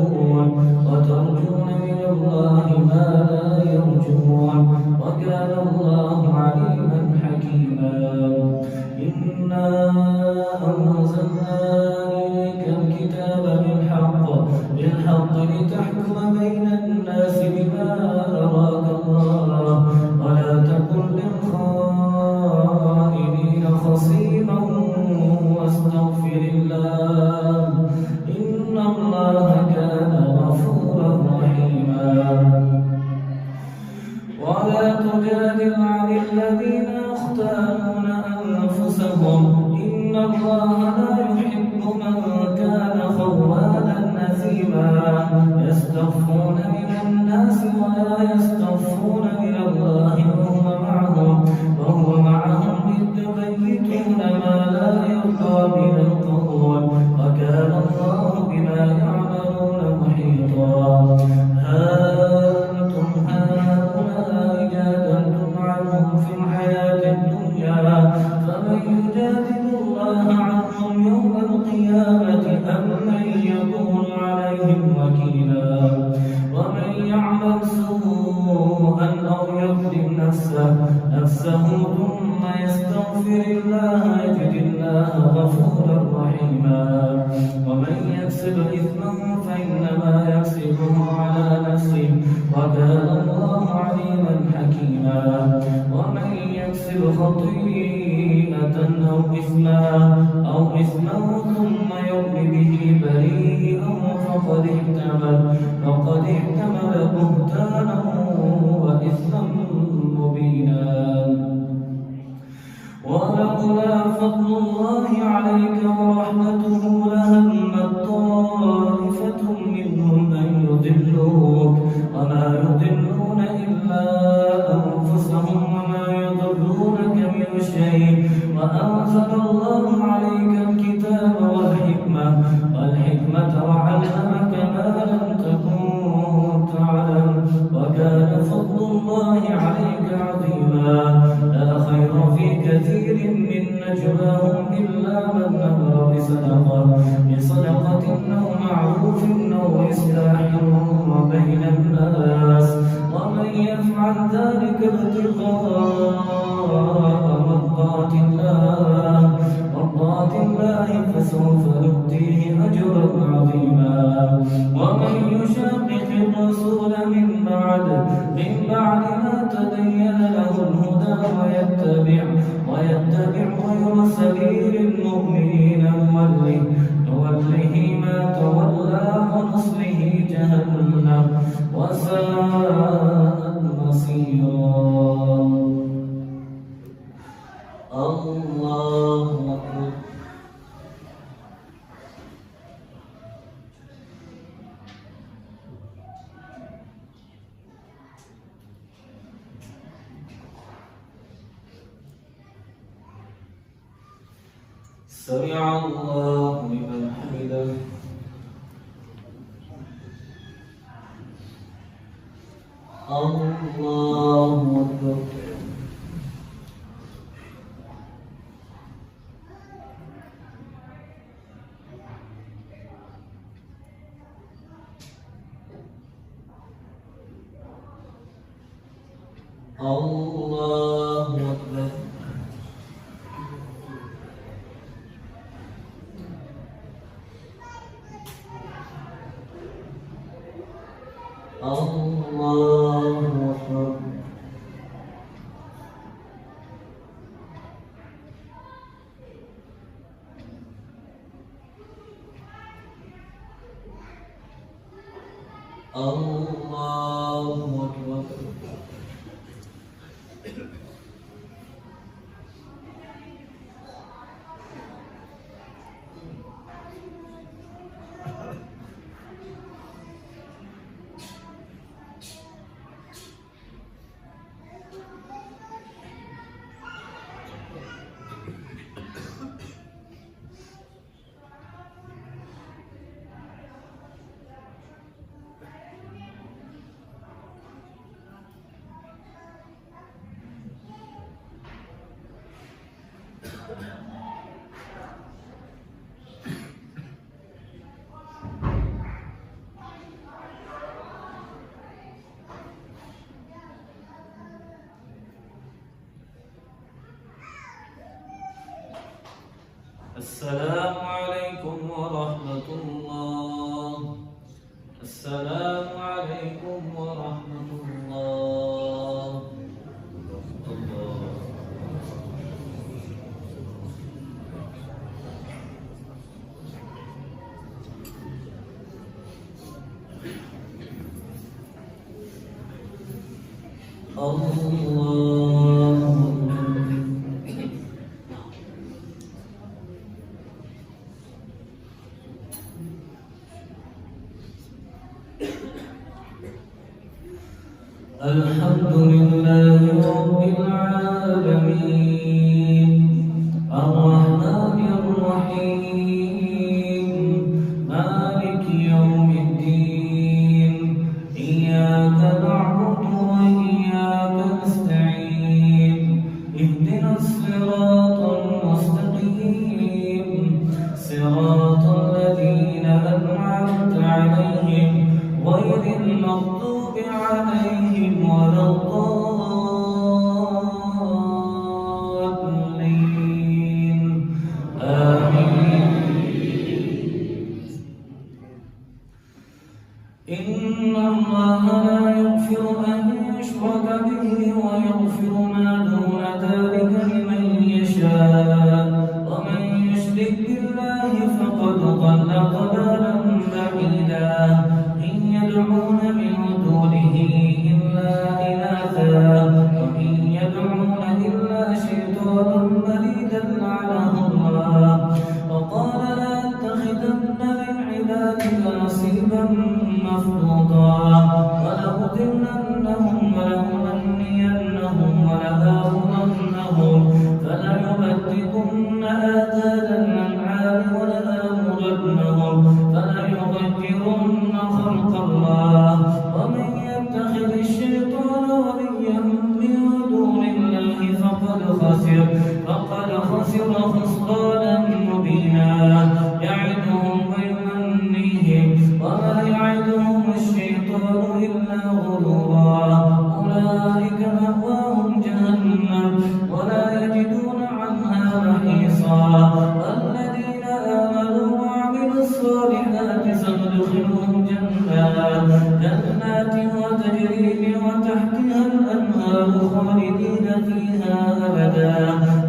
قليلا ومن يعمل سوءا أو يظلم نفسه ثم يستغفر الله يجد الله غفورا رحيما ومن يكسب إثما فإنما يكسبه على نفسه وكان الله عليما حكيما ومن يكسب خطيئة أو إثما ثم يرم به بريئا فقد احتمل بهتانا وإثما مبينا ولولا فضل الله عليك ورحمته لهمت طائفة منهم أن يضلوك وما يضلون إلا أنفسهم وما يضرونك من شيء وأنزل الله عليك الكتاب والحكمة وعلمك ما لم تكن تعلم وكان فضل الله عليك عظيما لا خير في كثير من نجواهم إلا من أمر بصدقة أو معروف أو إصلاح بين الناس ومن يفعل ذلك ابتغاء مرضات الله فسوف نؤتيه أجرا عظيما ومن يشاقق الرسول من بعد ما تبين له الهدى ويتبع غير سبيل المؤمنين نوله ما تولى ونصله جهنم وساءت مصيرا الله أكبر سمع الله لمن حمده الله أكبر الله أكبر الله أكبر الله أكبر السلام عليكم ورحمة الله. السلام عليكم ورحمة الله. الحمد لله رب العالمين الرحمن الرحيم مالك يوم الدين إياك نعبد وإياك نستعين اهدنا الصراط المستقيم صراط الذين أنعمت عليهم المغضوب عليهم ولا الضالين آمين. إن الله لا يغفر أن يشرك به ويغفر ما دون ذلك لمن يشاء ومن يشرك بالله فقد ضل ضلالا بعيدا. إن يدعون من دونه إلا إناثا وإن يدعون إلا شيطانا مريدا لعنه الله وقال لأتخذن من عبادك نصيبا مفروضا ولأضلنهم ولأمنينهم ولآمرنهم فليبتكن آذان الأنعام ولآمرنهم فليغيرن خلق الله ومن يتخذ الشيطان وليا من دون الله فقد خسر خسرانا مبينا. يعدهم ويمنيهم وما يعدهم الشيطان إلا غرورا. أولئك مأواهم جهنم ولا يجدون عنها محيصا. والذين آمنوا وعملوا الصالحات سندخلهم جنات وتجري من تحتها الأنهار خالدين فيها أبدا.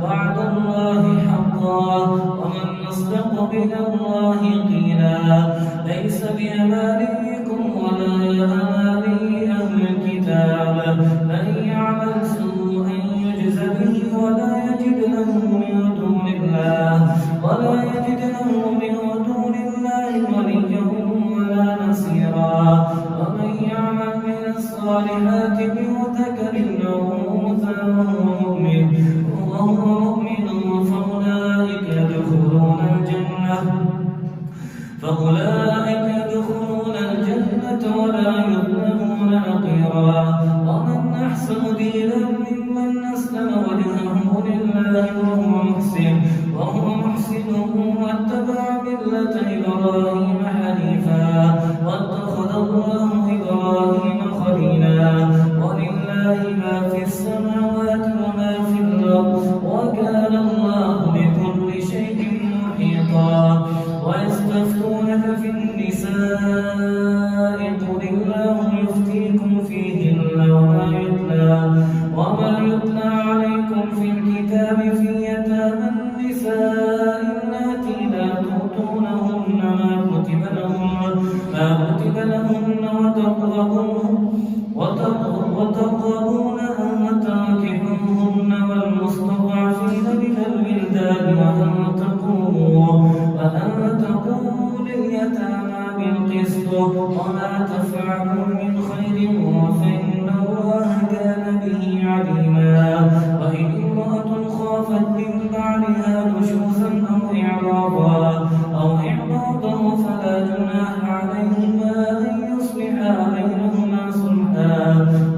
وعد الله حقا ومن أصدق من الله قيلا. ليس بأمانيكم ولا أماني أهل الكتاب من يعمل سوءا يجز به ولا يجد له من دون الله وليا ولا نصيرا. ومن يعمل من الصالحات من ذكر أو أنثى وهو مؤمن فأولئك يدخلون الجنة ولا يظلمون نقيرا. ومن أحسن دينا ممن أسلم وجهه لله وهو محسن واتبع ملة إبراهيم حنيفا واتخذ الله إبراهيم خليلا. ولله ما في السماوات وما في الأرض وكان الله بكل شيء محيطا. ويستفتونك في النساء قل الله يفتيكم فيهن وما يتلى عليكم في الكتاب في يتامى النساء اللاتي لا تؤتونهن ما كتب لهن وترغبون أن تنكحوهن والمستضعفين من الولدان وأن تقوموا لليتامى بالقسط وما تفعلوا من خير فإن الله كان به عليما. وإن امرأة خافت من بعدها نشوزا أو إعراضا فلا جناح عليهما أن يصلحا بينهما صلحا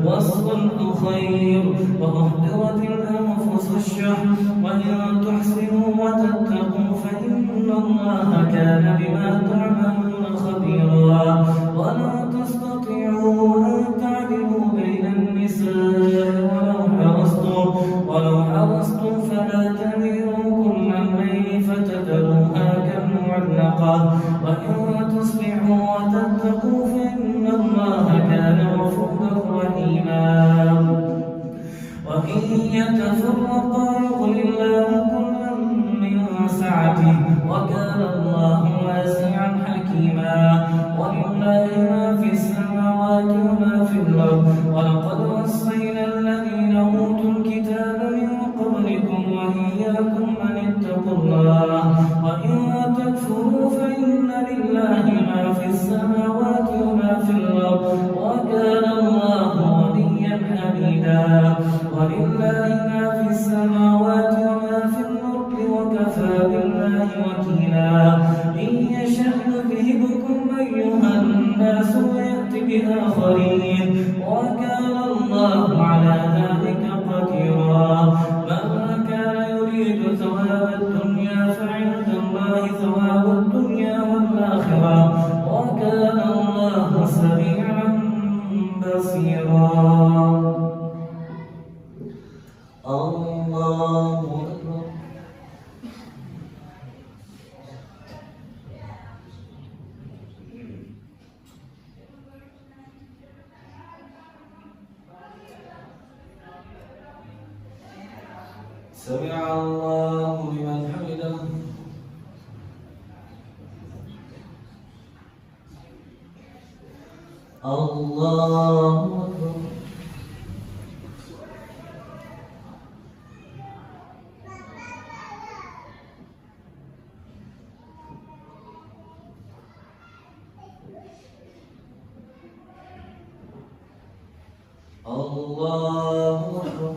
والصلح خير وأحضرت الأنفس الشح وإن تحسنوا وتتقوا فإن الله كان بما تعملون خبيرا. ولا تستطيعوا أن تعدلوا بين النساء ولو حرصتم فلا تميلوا كل الميل فتذروها كالمعلقة. وإن تصلحوا وتتقوا فإن الله كان غفورا رحيما. وإن يتفرقا يغن الله كلا من سعته وكان الله واسعا حكيما. ولله ما في السماوات وما في الأرض. ولقد وصينا الذين أوتوا الكتاب من قبلكم وإياكم أن اتقوا الله. وإن تكفروا فإن لله ما في السماوات وما في الأرض وكان الله غنيا حميدا. ولله ما في السماوات وما في الأرض وكفى بالله وكيلا. إن يشأ يذهبكم أيها الناس ويأتي بآخرين وكان الله على ذلك قديرا. من كان يريد ثواب الدنيا فعند الله ثواب الدنيا والآخرة وكان الله سميعا سمع الله لمن حمده. الله أكبر. الله أكبر.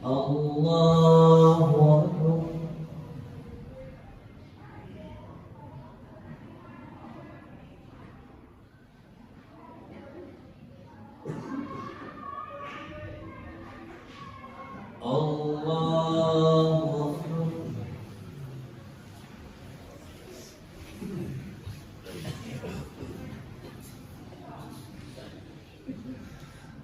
الله أكبر. الله أكبر.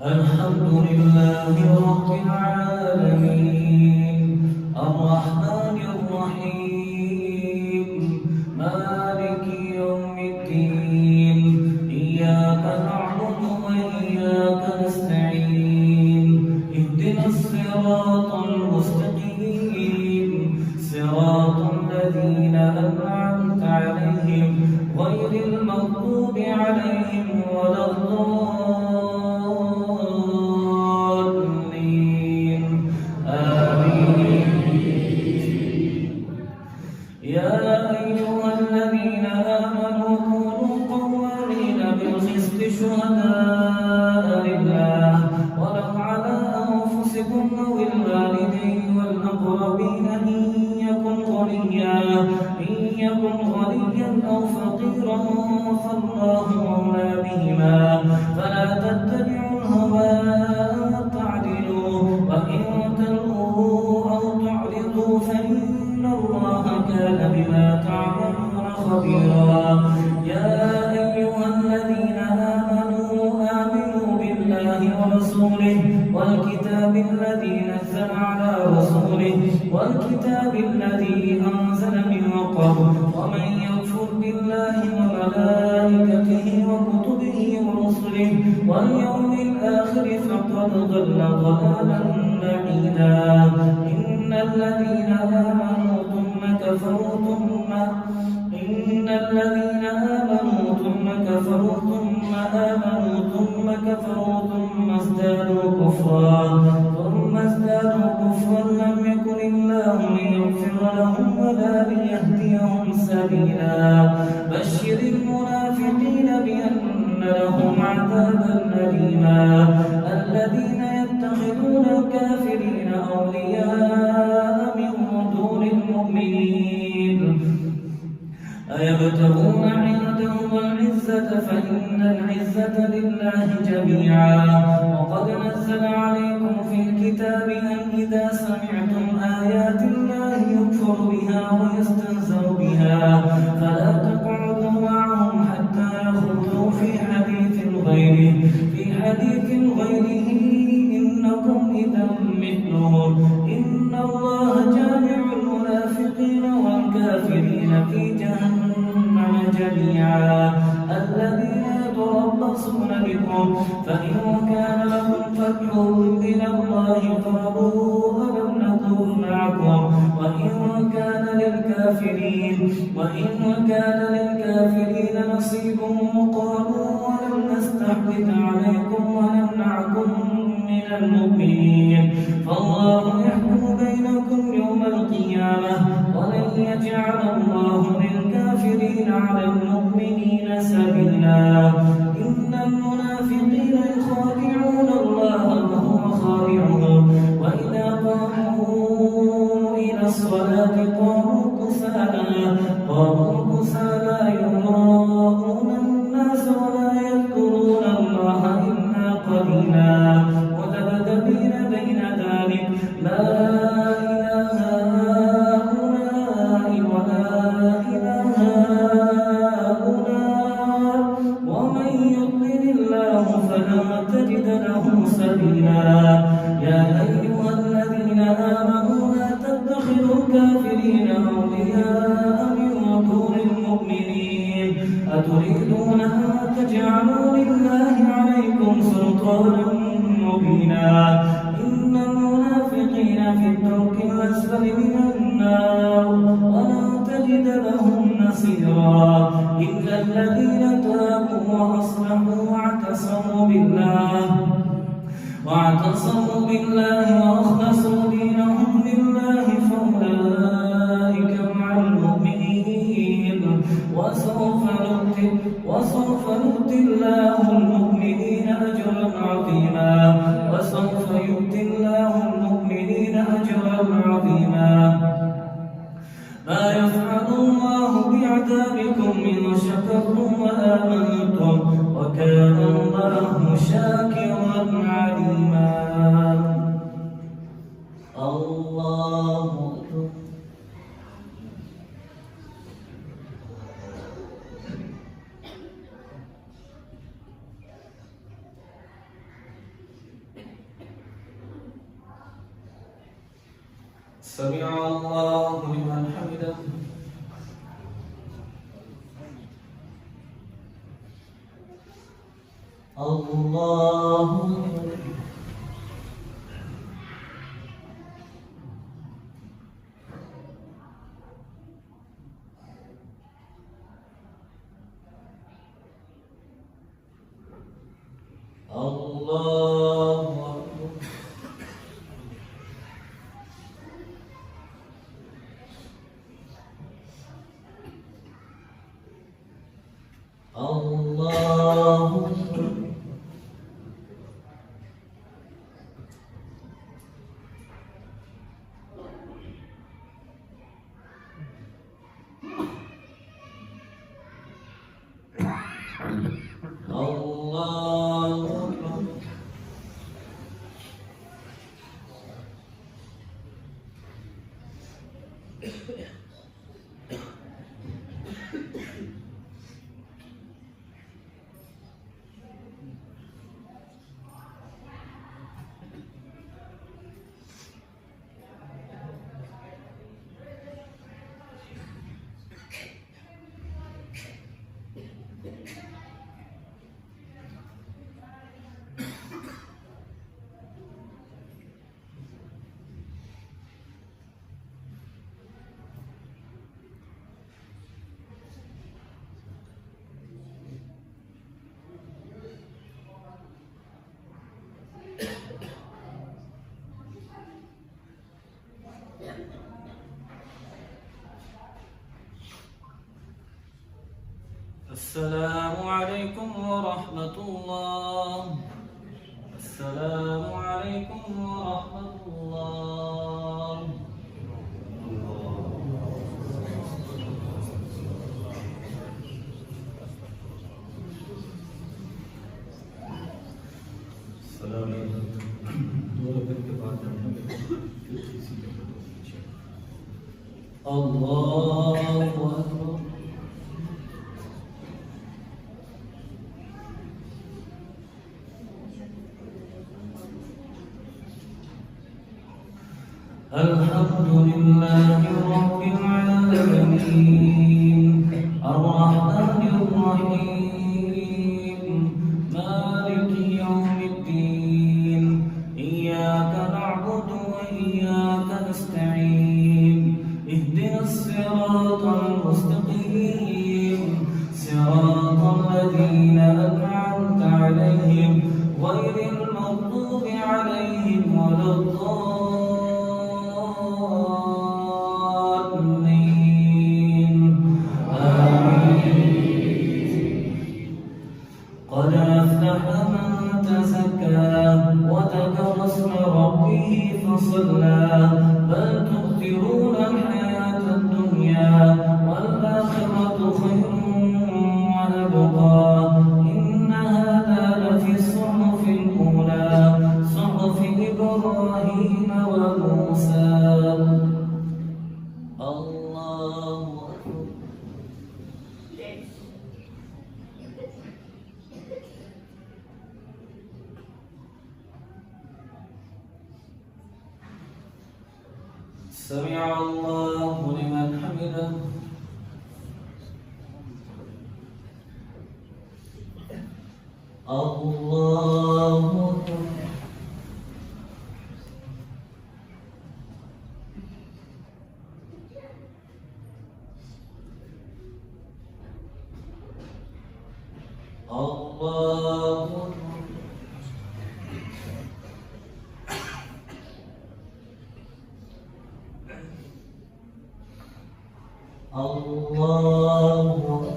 الحمد لله رب العالمين الرحمن الرحيم مالك يوم الدين إياك نعبد وإياك نستعين اهدنا الصراط المستقيم صراط الذين أنعمت عليهم غير المغضوب عليهم ولا الضالين. آمين. يا أيها الذين آمنوا كونوا قوامين بالقسط شهداء لله ولو على أنفسكم أو الوالدين والأقربين إن يكن غنيا أو فقيرا فالله أولى بهما فلا تتبعوا الهوى أن تعدلوا وإن تلووا أو تعرضوا فإن الله كان بما تعملون خبيرا. يا أيها الذين آمنوا بالله ورسوله والكتاب الذي نزل على رسوله والكتاب الذي أنزل من قبل ومن يكفر بالله وملائكته وكتبه ورسله واليوم الآخر فقد ضل ضلالا بعيدا. إن الذين آمنوا ثم كفروا ثم ازدادوا كفرا لم يكن الله ليغفر لهم ولا ليهديهم سبيلا. بشر المنافقين بأن لهم عذابا أليما. الذين يتخذون الكافرين أولياء من دون المؤمنين أيبتغون عندهم العزة فإن العزة لله جميعا. وقد نزل عليكم في الكتاب أن إذا سمعتم آيات الله يكفر بها ويستهزأ بها فلا تقعدوا معهم حتى يخوضوا في حديث غيره إنكم إذا مثلهم. إن الله جامع المنافقين والكافرين في جهنم جميعا. الذين يتربصون بكم فإن كان لكم فتح من الله قالوا ألم نكن معكم وإن كان للكافرين نصيب قالوا ولم نستحوذ عليكم ونمنعكم من المؤمنين فالله يحكم بينكم يوم القيامة ولن يجعل الله للكافرين على المؤمنين سبيلا. إن المنافقين يخادعون الله وهو خادعهم وإذا قاموا إلى الصلاة قاموا كسالى يراءون الناس ولا يذكرون الله إلا قليلا مذبذبين بين ذلك لا إله هؤلاء ولا إله هؤلاء ومن يضلل الله فلا تجد له سبيلا. يا أيها الذين آمنوا لا تتخذوا الكافرين أولياء من دون المؤمنين أتريدون أن تجعلوا لله عليكم سلطانا مبينا إن المنافقين في الدرك الأسفل من النار ولن تجد لهم نصيرا إلا الذين تابوا وأصلحوا واعتصموا بالله وأخلصوا دينهم لله فأولئك مع المؤمنين وسوف نؤتي الله المؤمنين أجرا عظيما ما يفعل الله بعذابكم إن شكرتم وآمنتم وكان الله شاكرا عليما. الله أكبر. سمع الله لمن حمده. الله أكبر. الله أكبر. الله أكبر. الله أكبر. السلام عليكم ورحمة الله. السلام عليكم ورحمة الله. السلام عليكم. الله أكبر. الحمد لله رب العالمين الرحمن الرحيم مالك يوم الدين إياك نعبد وإياك نستعين اهدنا الصراط المستقيم صراط الذين أنعمت عليهم غير المغضوب عليهم ولا الضالين. قد أفلح من تزكى وذكر اسم ربه فصلى بل تؤثرون الحياة الدنيا الله أكبر. الله أكبر. الله أكبر.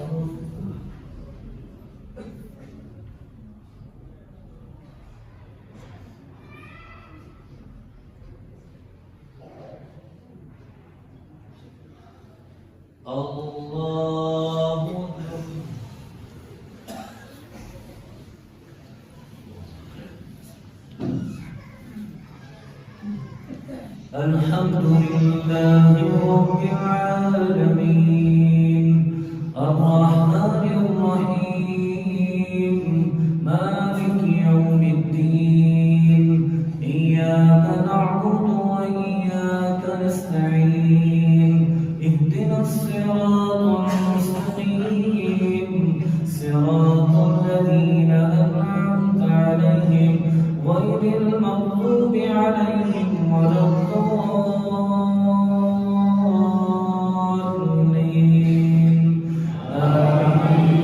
الله أكبر. الحمد لله رب العالمين الرحمن الرحيم مالك يوم الدين إياك نعبد وإياك نستعين اهدنا الصراط المستقيم صراط الذين أنعمت عليهم غير المغضوب عليهم ولا الضالين آمين.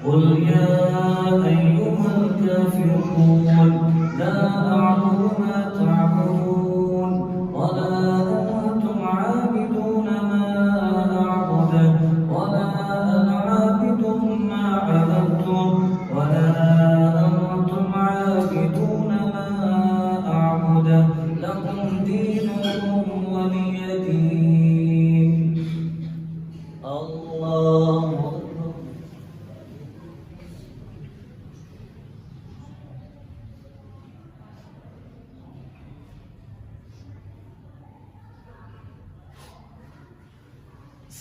قل يا أيها الكافرون لا أعبد ما تعبدون ولا أنتم عابدون ما أعبد ولا أنا عابد ما عبدتم ولا أنتم عابدون ما أعبد لكم دينكم ولي دين. الله أكبر.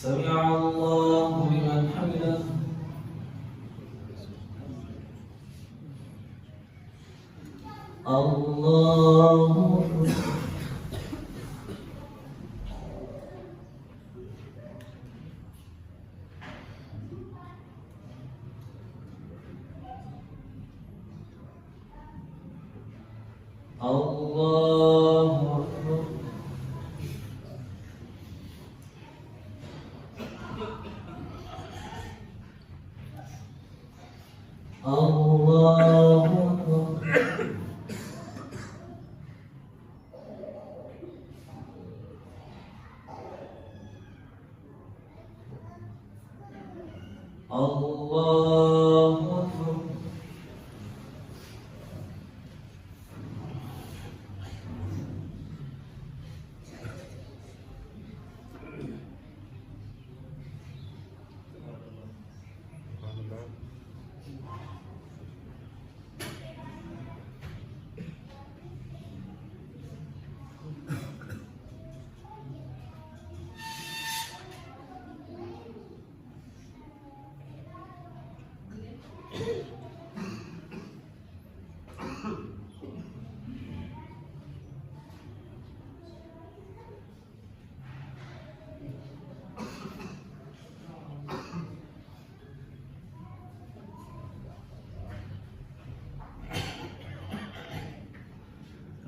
سمع الله لمن حمده. الله أكبر. الله أكبر. الله أكبر. الله أكبر.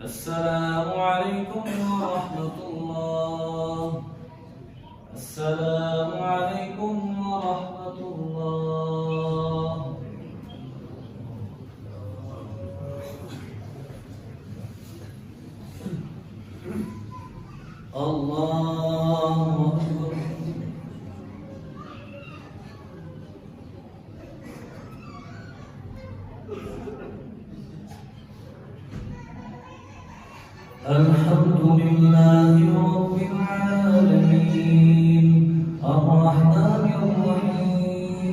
السلام عليكم ورحمة الله. السلام عليكم ورحمة الله. الله أكبر. الحمد لله رب العالمين الرحمن الرحيم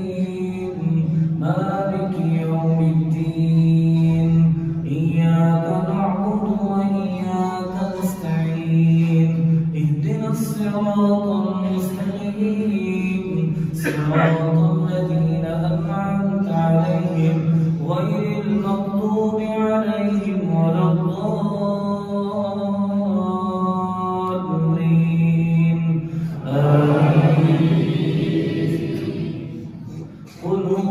مالك يوم الدين إياك نعبد وإياك نستعين اهدنا الصراط المستقيم صراط الذين أنعمت عليهم غير المغضوب عليهم ولا الضالين آمين. قل هو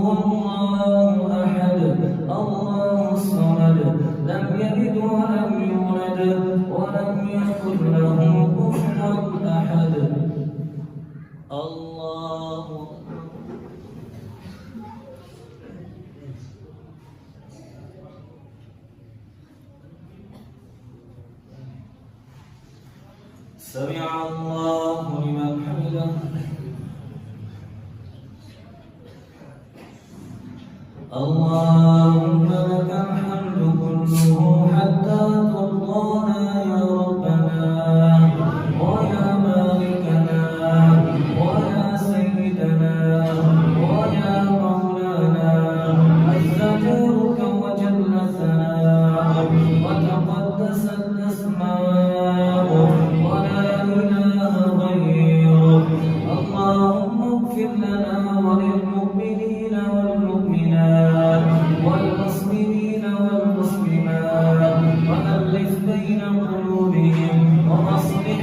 سمع الله لمن حمده. اللهم لك الحمد كله حتى ترضانا يا ربنا ويا مالكنا ويا سيدنا ويا مولانا، عز جارك وجل ثناؤك وتقدست أسماؤك ولا إله غيرك. اللهم اغفر لنا وللمؤمنين والمؤمنات والمسلمين والمسلمات وألف بين قلوبهم وأصلح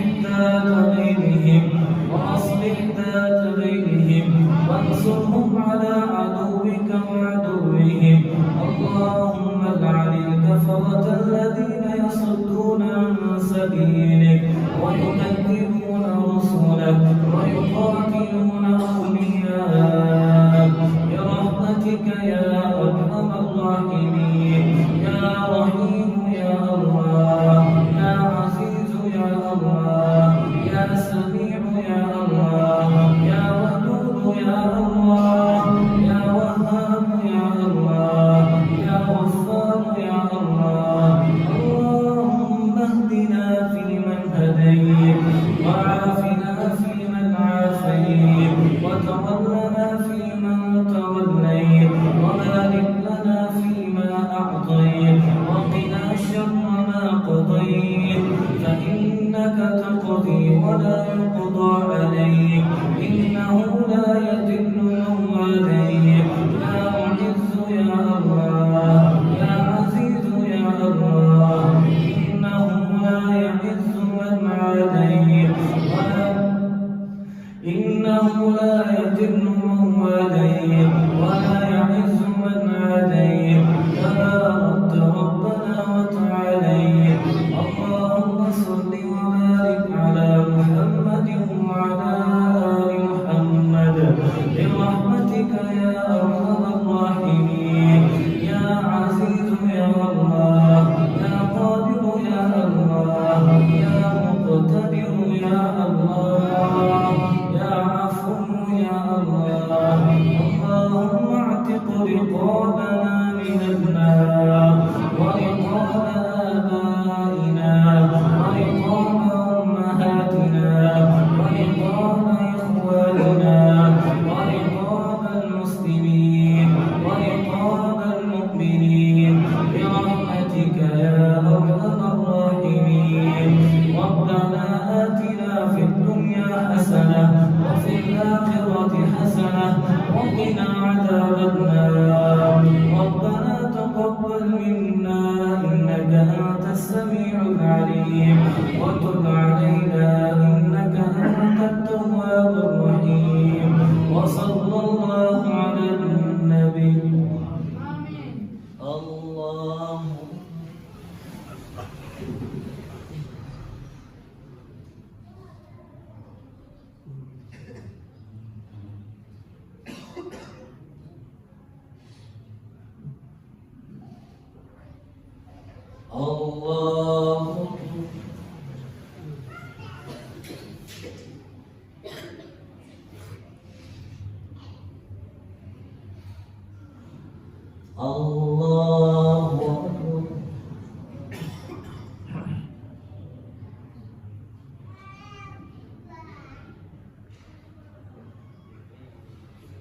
ذات بينهم وانصرهم على عدوك وعدوهم. اللهم لعن الكفرة الذين يصدون عن سبيلك ويكذبون رسلك ويقاتلون أولياءك برحمتك يا أرحم الراحمين. يا رحيم يا الله، يا عزيز يا الله، يا سميع يا الله، يا ودود يا الله، يا وهاب يا الله، يا غفار يا الله. اللهم اهدنا فيمن هديت وعافنا فيمن عافيت وتولنا فيمن توليت وبارك لنا فيما أعطيت وقنا شر ما قضيت، فإنك تقضي ولا يقضى عليك، إنه لا يذل من واليك. يا معز يا الله، يا عزيز يا الله، إنه لا يعز من عاديت إنه لا يذل من واليت ولا يعز من عاديت. تباركت ربنا وتعاليت. اللهم صل وبارك على محمد وعلى آل محمد برحمتك يا أرحم الراحمين. يا عزيز يا الله، يا قادر يا الله، يا مقتدر يا الله، يا عفو يا الله. اللهم اعتق رقابنا من النار ورقاب آبائنا ورقاب أمهاتنا ورقاب إخواننا ورقاب المسلمين ورقاب المؤمنين برحمتك يا أرحم الراحمين. ربنا آتنا في الدنيا حسنة وفي الآخرة حسنة وقنا عذاب النار. ربنا تقبل منا إنك أنت السميع العليم وتب علينا إنك أنت التواب الرحيم. وصلى الله على النبي. الله الله أكبر.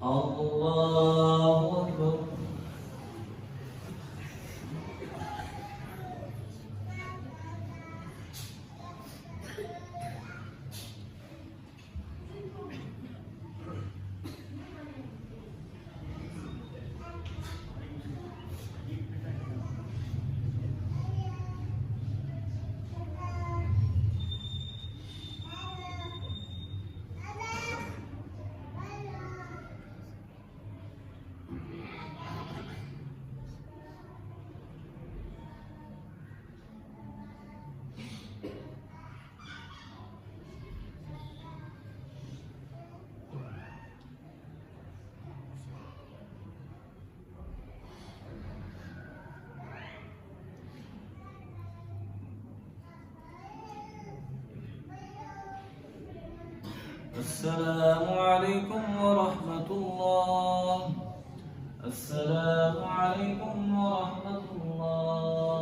الله أكبر. السلام عليكم ورحمة الله. السلام عليكم ورحمة الله.